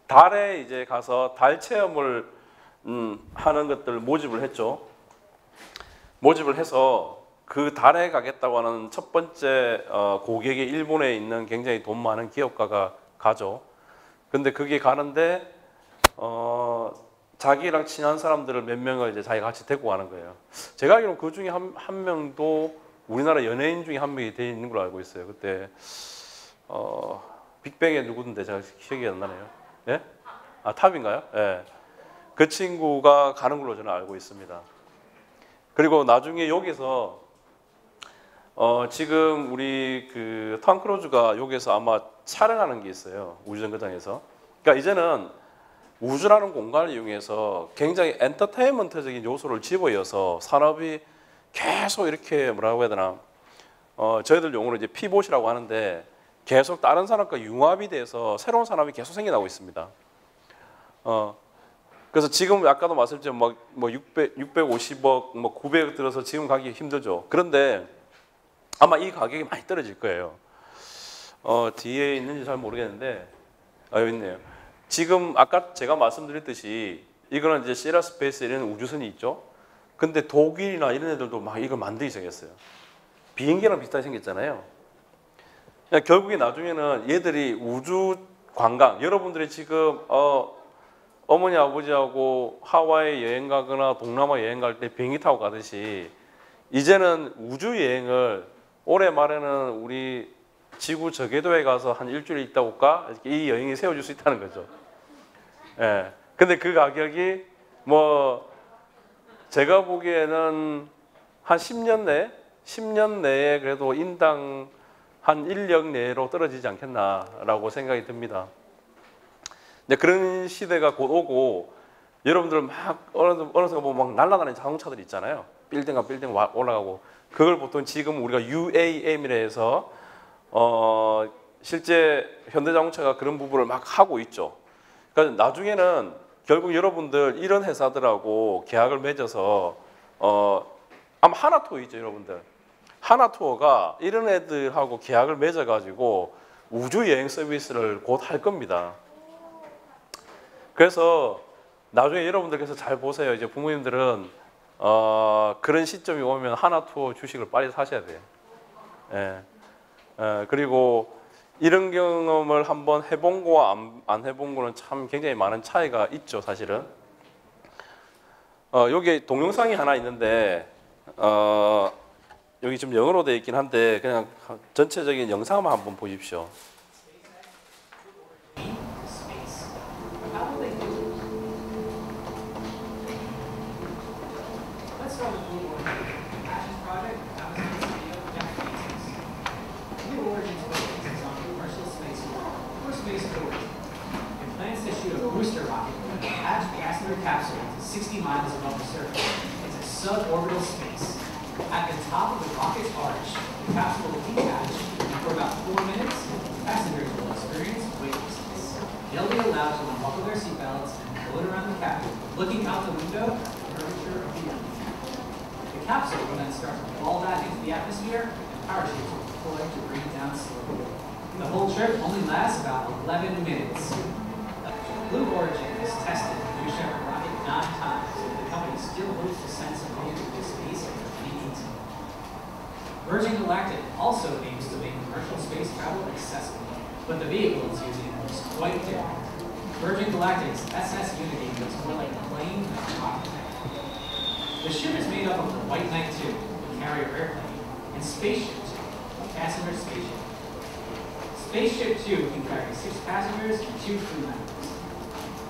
달에 이제 가서 달 체험을 하는 것들 모집을 했죠. 모집을 해서 그 달에 가겠다고 하는 첫 번째 고객이 일본에 있는 굉장히 돈 많은 기업가가 가죠. 근데 그게 가는데 자기랑 친한 사람들을 몇 명을 이제 자기가 같이 데리고 가는 거예요. 제가 알기로는 그 중에 한 명도 우리나라 연예인 중에 한 명이 돼 있는 걸로 알고 있어요. 그때 빅뱅의 누구던데 제가 기억이 안 나네요. 예? 탑인가요? 예. 그 친구가 가는 걸로 저는 알고 있습니다. 그리고 나중에 여기서 지금 우리 그 톰 크루즈가 여기서 아마 촬영하는 게 있어요. 우주정거장에서. 그러니까 이제는 우주라는 공간을 이용해서 굉장히 엔터테인먼트적인 요소를 집어넣어서 산업이 계속 이렇게 뭐라고 해야 되나 저희들 용어로 이제 피봇이라고 하는데 계속 다른 산업과 융합이 돼서 새로운 산업이 계속 생겨나고 있습니다. 그래서 지금 아까도 말씀드렸지만 뭐 650억, 뭐 900억 들어서 지금 가기 힘들죠. 그런데 아마 이 가격이 많이 떨어질 거예요. 뒤에 있는지 잘 모르겠는데 여기 있네요. 지금 아까 제가 말씀드렸듯이 이거는 이제 시에라 스페이스 이런 우주선이 있죠. 근데 독일이나 이런 애들도 막 이걸 만들기 시작했어요. 비행기랑 비슷하게 생겼잖아요. 그러니까 결국에 나중에는 얘들이 우주 관광, 여러분들이 지금 어머니 아버지하고 하와이 여행 가거나 동남아 여행 갈 때 비행기 타고 가듯이 이제는 우주 여행을 올해 말에는 우리 지구 저궤도에 가서 한 일주일 있다 올까? 이 여행이 세워질 수 있다는 거죠. 예. 근데 그 가격이 뭐 제가 보기에는 한 10년 내에 그래도 인당 한 1억 내로 떨어지지 않겠나라고 생각이 듭니다. 근데 그런 시대가 곧 오고 여러분들 막 어느 순간 보면 막 날아다니는 자동차들 있잖아요. 빌딩과 빌딩 올라가고 그걸 보통 지금 우리가 UAM이라 해서 실제 현대자동차가 그런 부분을 막 하고 있죠. 그러니까 나중에는 결국 여러분들 이런 회사들하고 계약을 맺어서 아마 하나투어 있죠, 여러분들. 하나투어가 이런 애들하고 계약을 맺어가지고 우주 여행 서비스를 곧 할 겁니다. 그래서 나중에 여러분들께서 잘 보세요. 이제 부모님들은 그런 시점이 오면 하나투어 주식을 빨리 사셔야 돼요. 예. 그리고 이런 경험을 한번 해본 거와 안 해본 거는 참 굉장히 많은 차이가 있죠, 사실은. 여기 동영상이 하나 있는데 여기 좀 영어로 되어 있긴 한데 그냥 전체적인 영상만 한번 보십시오. Capsule is 60 miles above the surface. It's a suborbital space. At the top of the rocket's arch, the capsule will detach, and for about 4 minutes, passengers will experience weightlessness. They'll be allowed to unbuckle their seatbelts and float around the cabin, looking out the window at the curvature of the Earth. The capsule will then start to fall back into the atmosphere, and parachutes will deploy to bring it down slowly. The whole trip only lasts about 11 minutes. Blue Origin has tested the New Shepard rocket 9 times, and the company still hopes to send some people to space in 2018. Virgin Galactic also aims to make commercial space travel accessible, but the vehicle it's using is quite different. Virgin Galactic's SS Unity looks more like a plane than a rocket. The ship is made up of the White Knight 2, the carrier airplane, and Spaceship 2, a passenger spaceship. Spaceship 2 can carry 6 passengers and 2 crew members.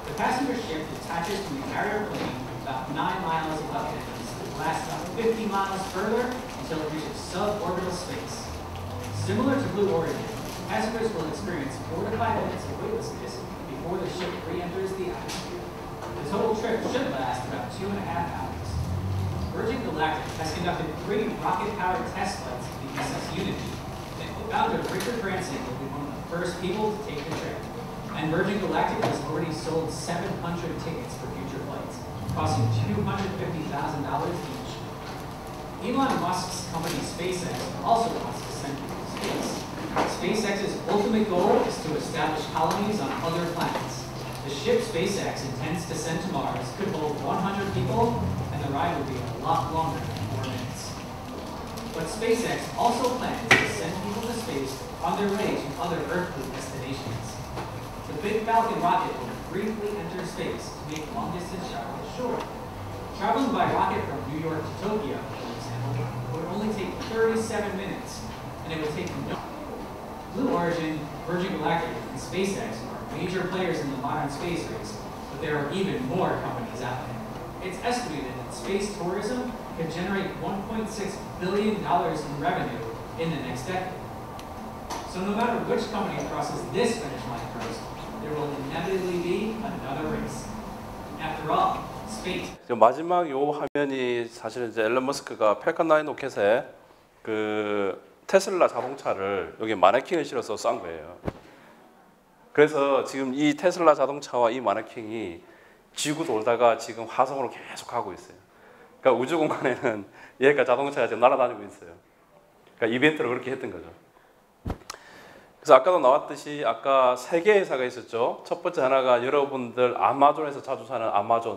The passenger ship detaches from the carrier plane about 9 miles above it and lasts about 50 miles further until it reaches suborbital space. Similar to Blue Origin, passengers will experience 4 to 5 minutes of weightlessness before the ship re-enters the atmosphere. The total trip should last about 2.5 hours. Virgin Galactic has conducted 3 rocket-powered test flights of the SS Unity, and founder Richard Branson will be one of the first people to take the trip. And Virgin Galactic has already sold 700 tickets for future flights, costing $250,000 each. Elon Musk's company SpaceX also wants to send people to space. SpaceX's ultimate goal is to establish colonies on other planets. The ship SpaceX intends to send to Mars could hold 100 people, and the ride will be a lot longer than 4 minutes. But SpaceX also plans to send people to space on their way to other earthly destinations. The Big Falcon rocket will briefly enter space to make long-distance travel short. Traveling by rocket from New York to Tokyo, for example, would only take 37 minutes, and it would take no... Blue Origin, Virgin Galactic, and SpaceX are major players in the modern space race, but there are even more companies out there. It's estimated that space tourism could generate $1.6 billion in revenue in the next decade. So no matter which company crosses this finish line first, there will inevitably be another race. After all, space. 마지막 요 화면이 사실은 이제 앨런 머스크가 팰컨 9 로켓에 그 테슬라 자동차를 여기 마네킹을 실어서 쏜 거예요. 그래서 지금 이 테슬라 자동차와 이 마네킹이 지구 돌다가 지금 화성으로 계속 가고 있어요. 그러니까 우주 공간에는 얘가 자동차가 지금 날아다니고 있어요. 그러니까 이벤트를 그렇게 했던 거죠. 그래서 아까도 나왔듯이 아까 3개 회사가 있었죠. 첫 번째 하나가 여러분들 아마존에서 자주 사는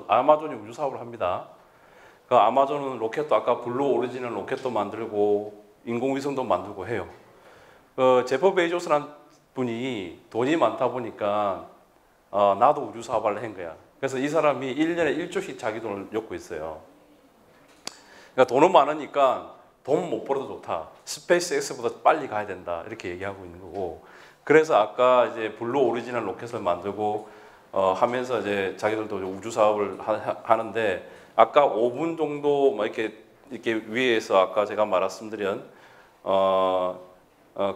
아마존이 우주 사업을 합니다. 그 아마존은 로켓도 아까 블루 오리진을 로켓도 만들고 인공위성도 만들고 해요. 그 제프 베이조스라는 분이 돈이 많다 보니까 나도 우주 사업을 한 거야. 그래서 이 사람이 1년에 1조씩 자기 돈을 엮고 있어요. 그러니까 돈은 많으니까 돈 못 벌어도 좋다. 스페이스X보다 빨리 가야 된다. 이렇게 얘기하고 있는 거고. 그래서 아까 이제 블루 오리지널 로켓을 만들고 하면서 이제 자기들도 우주 사업을 하는데 아까 5분 정도 막 이렇게 위에서 아까 제가 말씀드린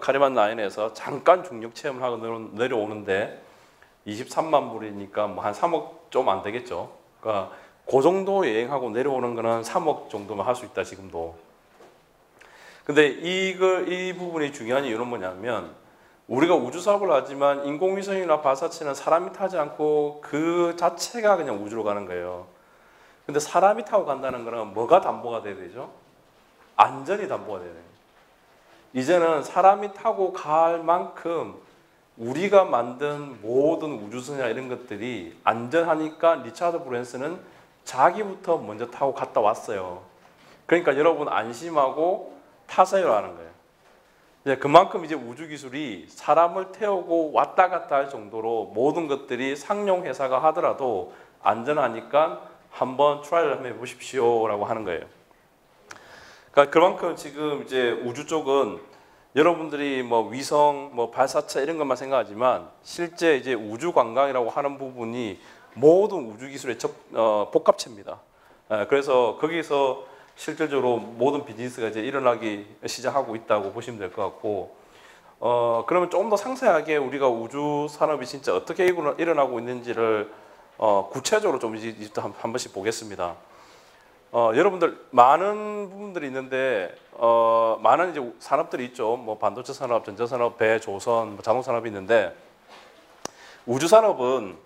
카리만 9에서 잠깐 중력 체험을 하고 내려오는데 23만 불이니까 뭐 한 3억 좀 안 되겠죠. 그러니까 그 정도 여행하고 내려오는 거는 3억 정도만 할 수 있다 지금도. 근데 이 부분이 중요한 이유는 뭐냐면 우리가 우주 사업을 하지만 인공위성이나 발사체는 사람이 타지 않고 그 자체가 그냥 우주로 가는 거예요. 근데 사람이 타고 간다는 거는 뭐가 담보가 돼야 되죠? 안전이 담보가 돼야 돼요. 이제는 사람이 타고 갈 만큼 우리가 만든 모든 우주선이나 이런 것들이 안전하니까 리차드 브랜슨은 자기부터 먼저 타고 갔다 왔어요. 그러니까 여러분 안심하고 타세요 하는 거예요. 이제 그만큼 이제 우주 기술이 사람을 태우고 왔다 갔다 할 정도로 모든 것들이 상용 회사가 하더라도 안전하니까 한번 트라이를 한번 해보십시오라고 하는 거예요. 그러니까 그만큼 지금 이제 우주 쪽은 여러분들이 뭐 위성, 뭐 발사체 이런 것만 생각하지만 실제 이제 우주 관광이라고 하는 부분이 모든 우주 기술의 복합체입니다. 그래서 거기서 실질적으로 모든 비즈니스가 이제 일어나기 시작하고 있다고 보시면 될 것 같고, 그러면 조금 더 상세하게 우리가 우주 산업이 진짜 어떻게 일어나고 있는지를 구체적으로 좀 이제 한 번씩 보겠습니다. 여러분들 많은 부분들이 있는데 많은 이제 산업들이 있죠. 뭐 반도체 산업, 전자 산업, 배, 조선, 뭐 자동 산업이 있는데 우주 산업은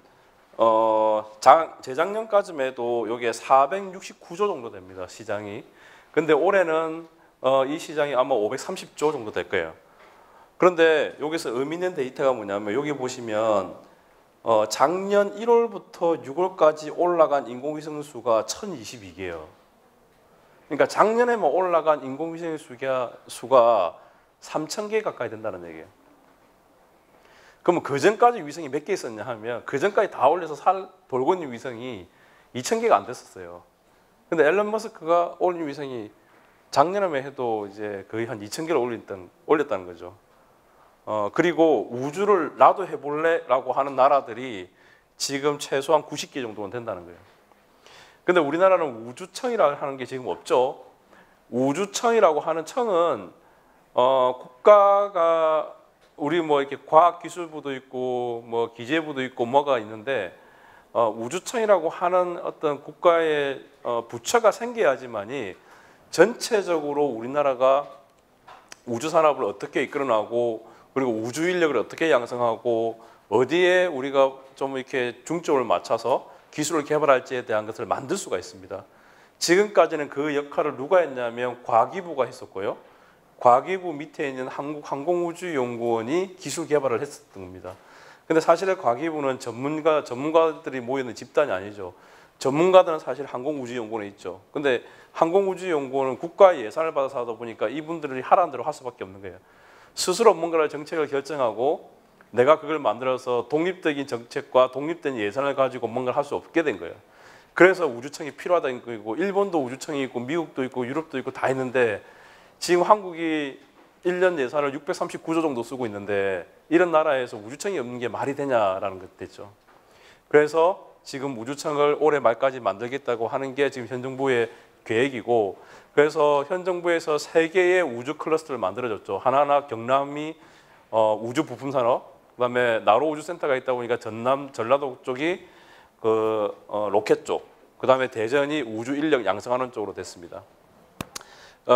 재작년까지만 해도 여기에 469조 정도 됩니다. 시장이. 근데 올해는 이 시장이 아마 530조 정도 될 거예요. 그런데 여기서 의미 있는 데이터가 뭐냐면 여기 보시면 작년 1월부터 6월까지 올라간 인공위성 수가 1022개예요. 그러니까 작년에만 올라간 인공위성 수가 3000개 가까이 된다는 얘기예요. 그러면 그 전까지 위성이 몇 개 있었냐 하면 그 전까지 다 올려서 돌고 있는 위성이 2000개가 안 됐었어요. 근데 앨런 머스크가 올린 위성이 작년에만 해도 이제 거의 한 2000개를 올렸다는 거죠. 그리고 우주를 나도 해볼래라고 하는 나라들이 지금 최소한 90개 정도는 된다는 거예요. 근데 우리나라는 우주청이라고 하는 게 지금 없죠. 우주청이라고 하는 청은 국가가 우리 뭐 이렇게 과학기술부도 있고 뭐 기재부도 있고 뭐가 있는데 우주청이라고 하는 어떤 국가의 부처가 생겨야지만이 전체적으로 우리나라가 우주 산업을 어떻게 이끌어나고 그리고 우주 인력을 어떻게 양성하고 어디에 우리가 좀 이렇게 중점을 맞춰서 기술을 개발할지에 대한 것을 만들 수가 있습니다. 지금까지는 그 역할을 누가 했냐면 과기부가 했었고요. 과기부 밑에 있는 한국항공우주연구원이 기술 개발을 했었던 겁니다. 근데 사실 과기부는 전문가들이 모여있는 집단이 아니죠. 전문가들은 사실 항공우주연구원에 있죠. 근데 항공우주연구원은 국가의 예산을 받아서 하다 보니까 이분들이 하라는 대로 할 수밖에 없는 거예요. 스스로 뭔가를 정책을 결정하고 내가 그걸 만들어서 독립적인 정책과 독립된 예산을 가지고 뭔가를 할 수 없게 된 거예요. 그래서 우주청이 필요하다는 거고 일본도 우주청이 있고 미국도 있고 유럽도 있고 다 있는데 지금 한국이 1년 예산을 639조 정도 쓰고 있는데 이런 나라에서 우주청이 없는 게 말이 되냐라는 것 됐죠. 그래서 지금 우주청을 올해 말까지 만들겠다고 하는 게 지금 현 정부의 계획이고 그래서 현 정부에서 3개의 우주 클러스터를 만들어졌죠. 하나는 경남이 우주 부품 산업, 그다음에 나로 우주센터가 있다 보니까 전라도 쪽이 로켓 쪽, 그다음에 대전이 우주 인력 양성하는 쪽으로 됐습니다.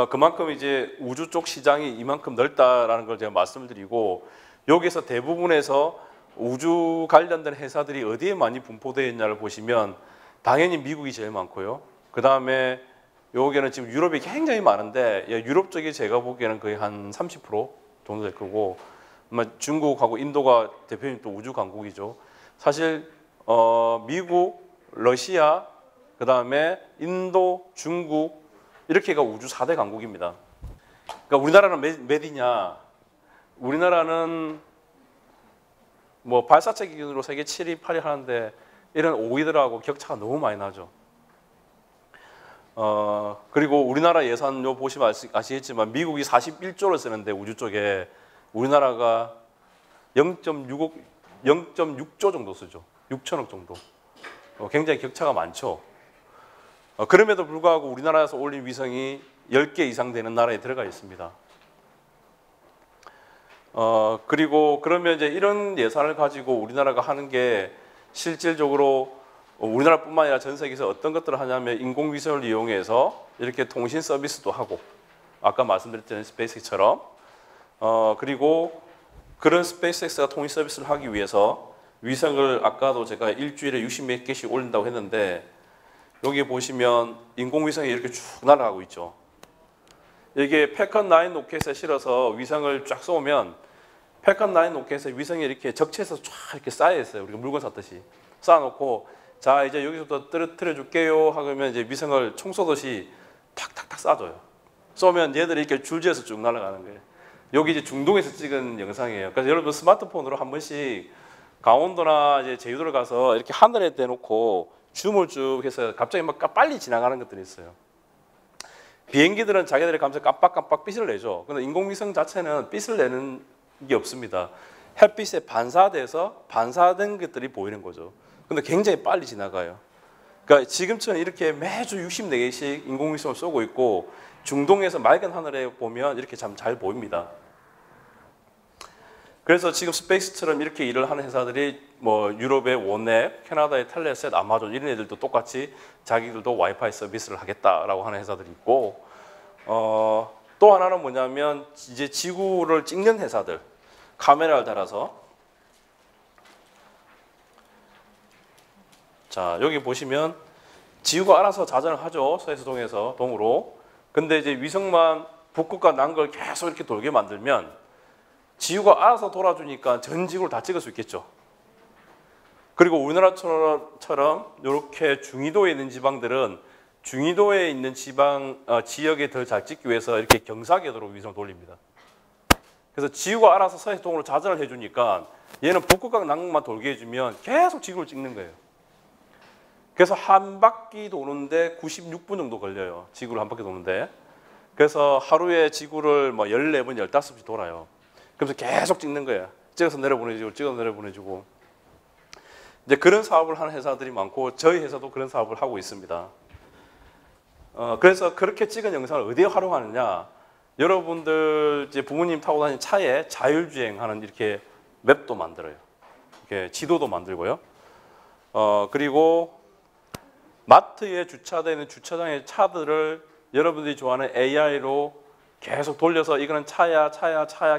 그만큼 이제 우주 쪽 시장이 이만큼 넓다라는 걸 제가 말씀을 드리고 여기서 대부분에서 우주 관련된 회사들이 어디에 많이 분포되어 있냐를 보시면 당연히 미국이 제일 많고요. 그다음에 여기는 지금 유럽이 굉장히 많은데 유럽 쪽이 제가 보기에는 거의 한 30% 정도 될 거고 아마 중국하고 인도가 대표적인 또 우주 강국이죠. 사실 미국, 러시아, 그다음에 인도, 중국 이렇게가 우주 4대 강국입니다. 그러니까 우리나라는 몇이냐? 우리나라는 뭐 발사체 기준으로 세계 7위, 8위 하는데 이런 5위들하고 격차가 너무 많이 나죠. 그리고 우리나라 예산 요 보시면 아시겠지만 미국이 41조를 쓰는데 우주 쪽에 우리나라가 0.6조 정도 쓰죠. 6천억 정도. 굉장히 격차가 많죠. 그럼에도 불구하고 우리나라에서 올린 위성이 10개 이상 되는 나라에 들어가 있습니다. 그리고 그러면 이제 이런 예산을 가지고 우리나라가 하는 게 실질적으로 우리나라뿐만 아니라 전 세계에서 어떤 것들을 하냐면 인공위성을 이용해서 이렇게 통신 서비스도 하고 아까 말씀드렸던 스페이스X처럼 그리고 그런 스페이스X가 통신 서비스를 하기 위해서 위성을 아까도 제가 일주일에 60몇 개씩 올린다고 했는데 여기 보시면 인공위성이 이렇게 쭉 날아가고 있죠. 이게 패컨 9 로켓에 실어서 위성을 쫙 쏘면 펠컨 9 로켓에 위성이 이렇게 적체해서 쫙 이렇게 쌓여 있어요. 우리가 물건 샀듯이 쌓아놓고 자 이제 여기서부터 떨어뜨려 줄게요 하면 이제 위성을 총 쏘듯이 탁탁탁 쏴줘요. 쏘면 얘들이 이렇게 줄지어서 쭉 날아가는 거예요. 여기 이제 중동에서 찍은 영상이에요. 그래서 여러분 스마트폰으로 한 번씩 강원도나 이제 제주도를 가서 이렇게 하늘에 대놓고 줌을 쭉 해서 갑자기 막 빨리 지나가는 것들이 있어요. 비행기들은 자기들이 가면서 깜빡깜빡 빛을 내죠. 근데 인공위성 자체는 빛을 내는 게 없습니다. 햇빛에 반사돼서 반사된 것들이 보이는 거죠. 근데 굉장히 빨리 지나가요. 그러니까 지금처럼 이렇게 매주 64개씩 인공위성을 쏘고 있고 중동에서 맑은 하늘에 보면 이렇게 참 잘 보입니다. 그래서 지금 스페이스처럼 이렇게 일을 하는 회사들이 뭐 유럽의 원넷, 캐나다의 텔레셋, 아마존 이런 애들도 똑같이 자기들도 와이파이 서비스를 하겠다라고 하는 회사들이 있고 또 하나는 뭐냐면 이제 지구를 찍는 회사들 카메라를 달아서 자 여기 보시면 지구가 알아서 자전을 하죠. 서해수동에서 동으로. 근데 이제 위성만 북극과 남극을 계속 이렇게 돌게 만들면 지구가 알아서 돌아주니까 전 지구를 다 찍을 수 있겠죠. 그리고 우리나라처럼 이렇게 중위도에 있는 지방들은 중위도에 있는 지방 지역에 더 잘 찍기 위해서 이렇게 경사궤도로 위성을 돌립니다. 그래서 지구가 알아서 서해동으로 자전을 해주니까 얘는 북극과 남극만 돌게 해주면 계속 지구를 찍는 거예요. 그래서 한 바퀴 도는데 96분 정도 걸려요. 지구를 한 바퀴 도는데. 그래서 하루에 지구를 뭐 14번, 15번 돌아요. 그래서 계속 찍는 거예요. 찍어서 내려보내주고, 찍어서 내려보내주고. 이제 그런 사업을 하는 회사들이 많고 저희 회사도 그런 사업을 하고 있습니다. 그래서 그렇게 찍은 영상을 어디에 활용하느냐? 여러분들 이제 부모님 타고 다니는 차에 자율주행하는 이렇게 맵도 만들어요. 이렇게 지도도 만들고요. 그리고 마트에 주차되어 있는 주차장의 차들을 여러분들이 좋아하는 AI로 계속 돌려서 이거는 차야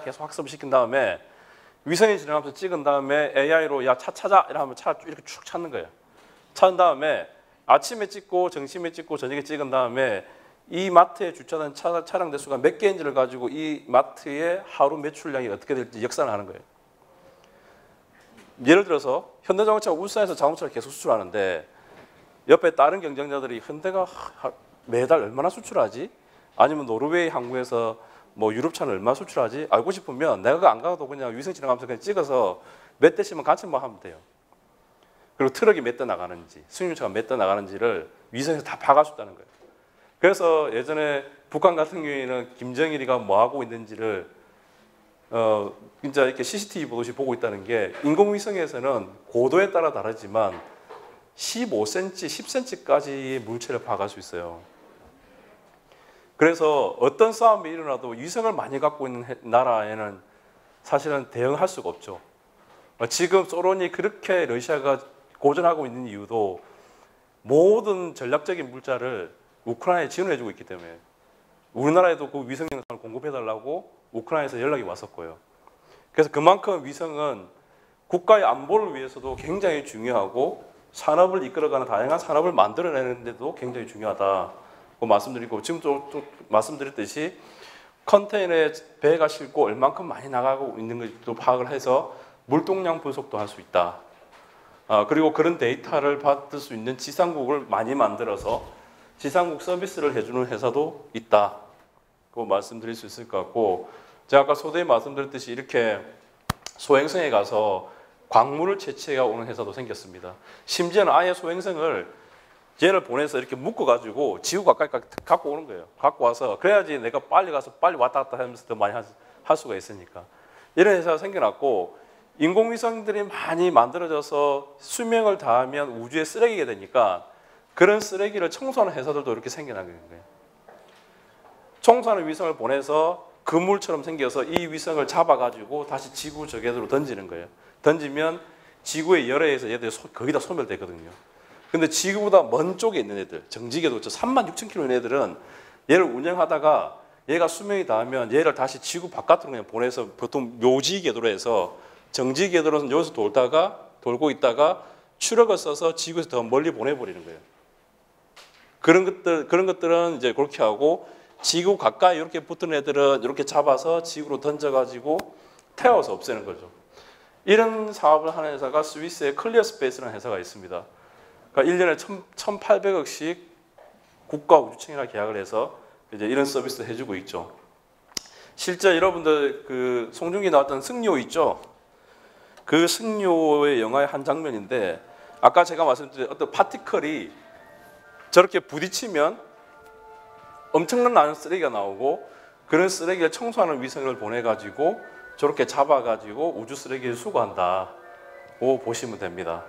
계속 학습시킨 다음에 위성이 지나가면서 찍은 다음에 AI로 야 차 찾아 이러면 차 이렇게 쭉 찾는 거예요. 찾은 다음에 아침에 찍고 점심에 찍고 저녁에 찍은 다음에 이 마트에 주차된 차량 대수가 몇 개인지를 가지고 이 마트의 하루 매출량이 어떻게 될지 역산을 하는 거예요. 예를 들어서 현대자동차가 울산에서 자동차를 계속 수출하는데 옆에 다른 경쟁자들이 현대가 매달 얼마나 수출하지? 아니면 노르웨이 항구에서 뭐 유럽차는 얼마 수출하지? 알고 싶으면 내가 안 가도 그냥 위성 지나가면서 그냥 찍어서 몇 대씩만 관측만 하면 돼요. 그리고 트럭이 몇 대 나가는지, 승용차가 몇 대 나가는지를 위성에서 다 파악할 수 있다는 거예요. 그래서 예전에 북한 같은 경우에는 김정일이가 뭐 하고 있는지를 진짜 이렇게 CCTV 보듯이 보고 있다는 게 인공위성에서는 고도에 따라 다르지만 15cm, 10cm까지의 물체를 파악할 수 있어요. 그래서 어떤 싸움이 일어나도 위성을 많이 갖고 있는 나라에는 사실은 대응할 수가 없죠. 지금 소련이 그렇게 러시아가 고전하고 있는 이유도 모든 전략적인 물자를 우크라이나에 지원해주고 있기 때문에 우리나라에도 그 위성 영상을 공급해달라고 우크라이나에서 연락이 왔었고요. 그래서 그만큼 위성은 국가의 안보를 위해서도 굉장히 중요하고 산업을 이끌어가는 다양한 산업을 만들어내는 데도 굉장히 중요하다. 말씀드리고 지금 또 말씀드렸듯이 컨테이너에 배가 싣고 얼만큼 많이 나가고 있는 것도 파악을 해서 물동량 분석도 할 수 있다. 그리고 그런 데이터를 받을 수 있는 지상국을 많이 만들어서 지상국 서비스를 해주는 회사도 있다. 그 말씀드릴 수 있을 것 같고 제가 아까 소대에 말씀드렸듯이 이렇게 소행성에 가서 광물을 채취해 오는 회사도 생겼습니다. 심지어는 아예 소행성을 얘를 보내서 이렇게 묶어가지고 지구 가까이 갖고 오는 거예요. 갖고 와서 그래야지 내가 빨리 가서 빨리 왔다 갔다 하면서 더 많이 할 수가 있으니까. 이런 회사가 생겨났고 인공위성들이 많이 만들어져서 수명을 다하면 우주에 쓰레기가 되니까 그런 쓰레기를 청소하는 회사들도 이렇게 생겨나게 된 거예요. 청소하는 위성을 보내서 그물처럼 생겨서 이 위성을 잡아가지고 다시 지구 저궤도로 던지는 거예요. 던지면 지구의 열에 의해서 얘들이 거의 다 소멸되거든요. 근데 지구보다 먼 쪽에 있는 애들, 정지궤도 36,000km 있는 애들은 얘를 운영하다가 얘가 수명이 닿으면 얘를 다시 지구 바깥으로 그냥 보내서 보통 묘지궤도로 해서 정지궤도로는 여기서 돌고 있다가 추력을 써서 지구에서 더 멀리 보내버리는 거예요. 그런 것들은 이제 그렇게 하고 지구 가까이 이렇게 붙은 애들은 이렇게 잡아서 지구로 던져가지고 태워서 없애는 거죠. 이런 사업을 하는 회사가 스위스의 클리어 스페이스라는 회사가 있습니다. 그러니까 1년에 1,800억씩 국가 우주청이랑 계약을 해서 이제 이런 서비스를 해주고 있죠. 실제 여러분들 그 송중기 나왔던 승료 있죠? 그 승료의 영화의 한 장면인데 아까 제가 말씀드린 어떤 파티클이 저렇게 부딪히면 엄청난 많은 쓰레기가 나오고 그런 쓰레기를 청소하는 위성을 보내가지고 저렇게 잡아가지고 우주 쓰레기를 수거한다고 보시면 됩니다.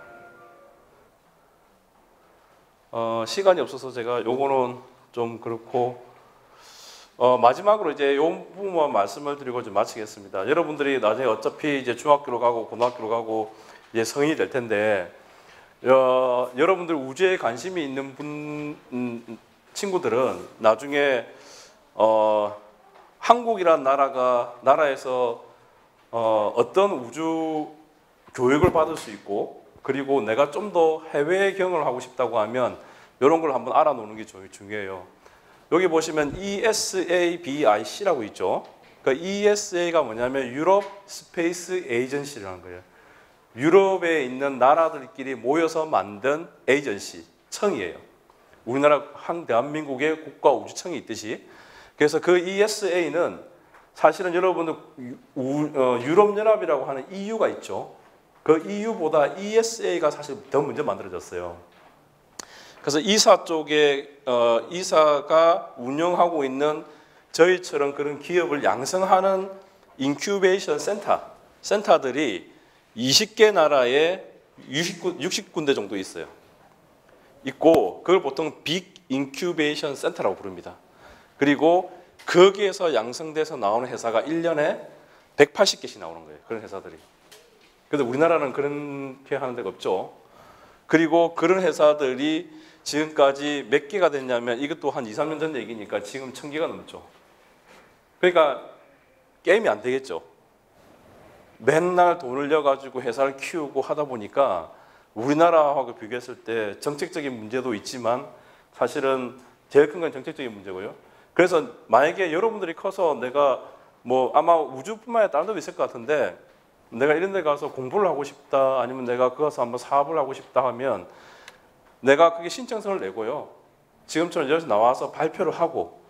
시간이 없어서 제가 요거는 좀 그렇고 마지막으로 이제 요 부분만 말씀을 드리고 좀 마치겠습니다. 여러분들이 나중에 어차피 이제 중학교로 가고 고등학교로 가고 이제 성인이 될 텐데 여러분들 우주에 관심이 있는 친구들은 나중에 한국이란 나라에서 어떤 우주 교육을 받을 수 있고 그리고 내가 좀 더 해외 경험을 하고 싶다고 하면 이런 걸 한번 알아놓는 게 중요해요. 여기 보시면 ESABIC라고 있죠. 그러니까 ESA가 뭐냐면 유럽 스페이스 에이전시라는 거예요. 유럽에 있는 나라들끼리 모여서 만든 에이전시, 청이에요. 우리나라 대한민국의 국가 우주청이 있듯이. 그래서 그 ESA는 사실은 여러분들 유럽연합이라고 하는 EU가 있죠. 그 EU보다 ESA가 사실 더 먼저 만들어졌어요. 그래서 이사 쪽에 이사가 운영하고 있는 저희처럼 그런 기업을 양성하는 인큐베이션 센터들이 20개 나라에 60군데 정도 있어요. 있고 그걸 보통 빅 인큐베이션 센터라고 부릅니다. 그리고 거기에서 양성돼서 나오는 회사가 1년에 180개씩 나오는 거예요. 그런 회사들이. 그런데 우리나라는 그렇게 하는 데가 없죠. 그리고 그런 회사들이 지금까지 몇 개가 됐냐면 이것도 한 2, 3년 전 얘기니까 지금 1000개가 넘죠. 그러니까 게임이 안 되겠죠. 맨날 돈을 내가지고 회사를 키우고 하다 보니까 우리나라하고 비교했을 때 정책적인 문제도 있지만 사실은 제일 큰 건 정책적인 문제고요. 그래서 만약에 여러분들이 커서 내가 뭐 아마 우주뿐만 아니라 다른 데도 있을 것 같은데 내가 이런 데 가서 공부를 하고 싶다 아니면 내가 거기 가서 한번 사업을 하고 싶다 하면 내가 그게 신청서를 내고요. 지금처럼 여기서 나와서 발표를 하고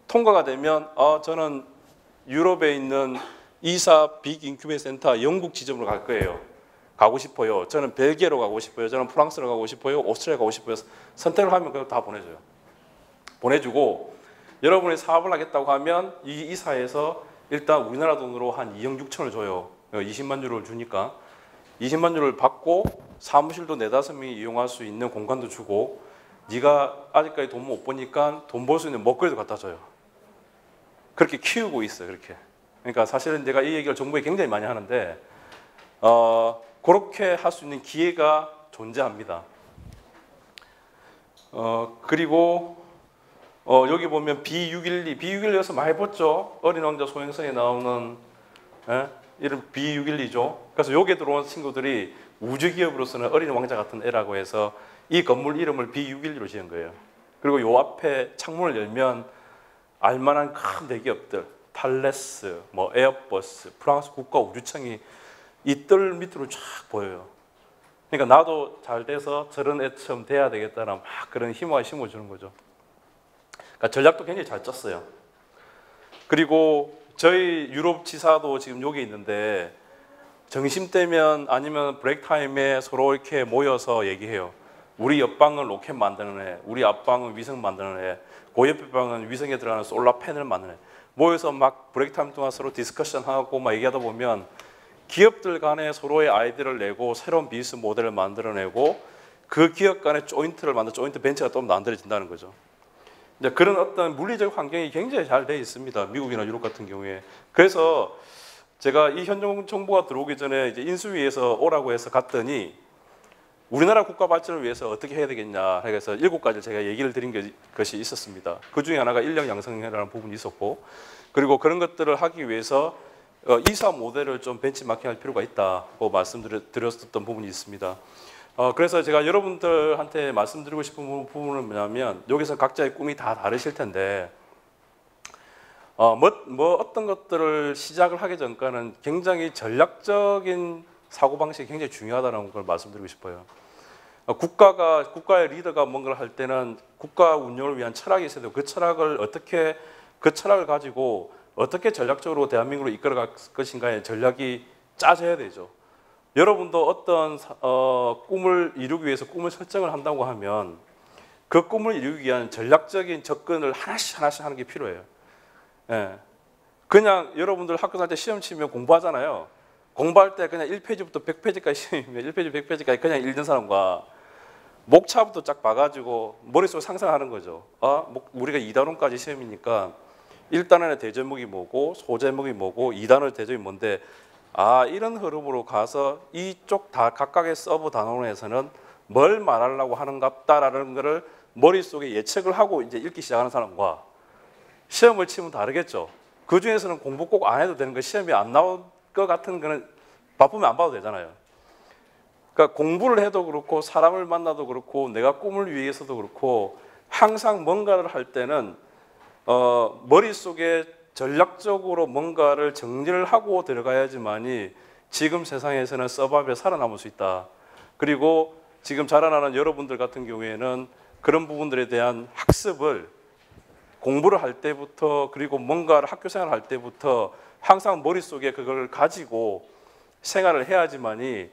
통과가 되면 저는 유럽에 있는 이사 빅 인큐베이션 센터 영국 지점으로 갈 거예요. 가고 싶어요. 저는 벨기에로 가고 싶어요. 저는 프랑스로 가고 싶어요. 오스트리아 가고 싶어요. 선택을 하면 그거 다 보내줘요. 보내주고 여러분이 사업을 하겠다고 하면 이 이사에서 일단 우리나라 돈으로 한 2억 6천을 줘요. 20만 유로를 주니까 20만 유로를 받고 사무실도 4-5명이 이용할 수 있는 공간도 주고 네가 아직까지 돈 못 버니까 돈 벌 수 있는 먹거리도 갖다 줘요. 그렇게 키우고 있어요. 그렇게. 그러니까 사실은 제가 이 얘기를 정부에 굉장히 많이 하는데 그렇게 할 수 있는 기회가 존재합니다. 그리고 여기 보면 B612에서 많이 봤죠? 어린 왕자 소행성에 나오는 이름 B612죠. 그래서 여기에 들어온 친구들이 우주기업으로서는 어린 왕자 같은 애라고 해서 이 건물 이름을 B612로 지은 거예요. 그리고 요 앞에 창문을 열면 알만한 큰 대기업들, 탈레스, 뭐 에어버스, 프랑스 국가 우주청이 이 뜰 밑으로 쫙 보여요. 그러니까 나도 잘 돼서 저런 애처럼 돼야 되겠다는 막 그런 힘을 심어주는 거죠. 그러니까 전략도 굉장히 잘 짰어요. 그리고 저희 유럽 지사도 지금 여기 있는데 점심때면 아니면 브레이크 타임에 서로 이렇게 모여서 얘기해요. 우리 옆방은 로켓 만드는 애, 우리 앞방은 위성 만드는 애, 그 옆에 방은 위성에 들어가는 솔라 패널 만드는 애. 모여서 막 브레이크 타임 동안 서로 디스커션하고 막 얘기하다 보면 기업들 간에 서로의 아이디어를 내고 새로운 비즈니스 모델을 만들어내고 그 기업 간에 조인트 벤처가 또 만들어진다는 거죠. 이제 그런 어떤 물리적 환경이 굉장히 잘 돼 있습니다. 미국이나 유럽 같은 경우에. 그래서 제가 이 현 정부가 들어오기 전에 이제 인수위에서 오라고 해서 갔더니 우리나라 국가 발전을 위해서 어떻게 해야 되겠냐 해서 7가지 제가 얘기를 드린 것이 있었습니다. 그 중에 하나가 인력 양성이라는 부분이 있었고 그리고 그런 것들을 하기 위해서 이사 모델을 좀 벤치마킹할 필요가 있다고 말씀드렸었던 부분이 있습니다. 그래서 제가 여러분들한테 말씀드리고 싶은 부분은 뭐냐면 여기서 각자의 꿈이 다 다르실 텐데 어떤 것들을 시작을 하기 전까지는 굉장히 전략적인 사고방식이 굉장히 중요하다는 걸 말씀드리고 싶어요. 국가의 리더가 뭔가를 할 때는 국가 운영을 위한 철학이 있어야 되고 그 철학을 가지고 어떻게 전략적으로 대한민국을 이끌어갈 것인가의 전략이 짜져야 되죠. 여러분도 어떤 꿈을 이루기 위해서 꿈을 설정을 한다고 하면 그 꿈을 이루기 위한 전략적인 접근을 하나씩 하는 게 필요해요. 예. 그냥 여러분들 학교 다닐 때 시험 치면 공부하잖아요. 공부할 때 그냥 1페이지부터 100페이지까지 시험이면 1페이지, 100페이지까지 그냥 읽는 사람과 목차부터 쫙 봐가지고 머릿속에 상상하는 거죠. 우리가 2단원까지 시험이니까 1단원의 대제목이 뭐고 소제목이 뭐고 2단원의 대제목이 뭔데 이런 흐름으로 가서 이쪽 다 각각의 서브 단원에서는 뭘 말하려고 하는갑다라는 것을 머릿속에 예측을 하고 이제 읽기 시작하는 사람과 시험을 치면 다르겠죠. 그 중에서는 공부 꼭 안 해도 되는 거 시험이 안 나올 것 같은 거는 바쁘면 안 봐도 되잖아요. 그러니까 공부를 해도 그렇고 사람을 만나도 그렇고 내가 꿈을 위해서도 그렇고 항상 뭔가를 할 때는 머릿속에 전략적으로 뭔가를 정리를 하고 들어가야지만이 지금 세상에서는 서바이벌에 살아남을 수 있다. 그리고 지금 자라나는 여러분들 같은 경우에는 그런 부분들에 대한 학습을 공부를 할 때부터 그리고 뭔가를 학교 생활을 할 때부터 항상 머릿속에 그걸 가지고 생활을 해야지만이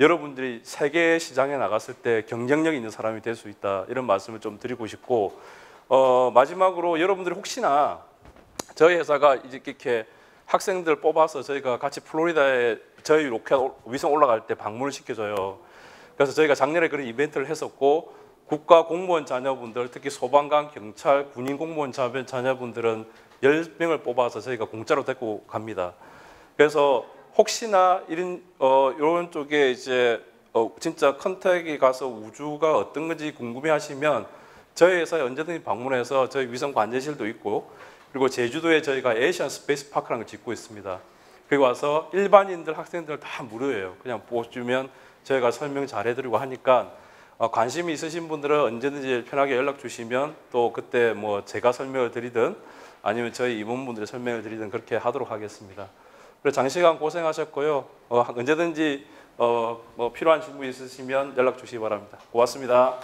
여러분들이 세계 시장에 나갔을 때 경쟁력 있는 사람이 될 수 있다. 이런 말씀을 좀 드리고 싶고 마지막으로 여러분들이 혹시나 저희 회사가 이렇게 학생들 뽑아서 저희가 같이 플로리다에 저희 로켓 위성 올라갈 때 방문을 시켜줘요. 그래서 저희가 작년에 그런 이벤트를 했었고 국가 공무원 자녀분들 특히 소방관, 경찰, 군인 공무원 자녀분들은 10명을 뽑아서 저희가 공짜로 데리고 갑니다. 그래서 혹시나 이런 쪽에 이제 진짜 컨택이 가서 우주가 어떤 건지 궁금해하시면 저희 회사에 언제든지 방문해서 저희 위성 관제실도 있고 그리고 제주도에 저희가 에이시안 스페이스 파크라는 걸 짓고 있습니다. 그리고 와서 일반인들 학생들 다 무료예요. 그냥 보시면 저희가 설명 잘 해드리고 하니까 관심이 있으신 분들은 언제든지 편하게 연락 주시면 또 그때 뭐 제가 설명을 드리든 아니면 저희 임원분들이 설명을 드리든 그렇게 하도록 하겠습니다. 그래서 장시간 고생하셨고요. 언제든지 뭐 필요한 질문 있으시면 연락 주시기 바랍니다. 고맙습니다.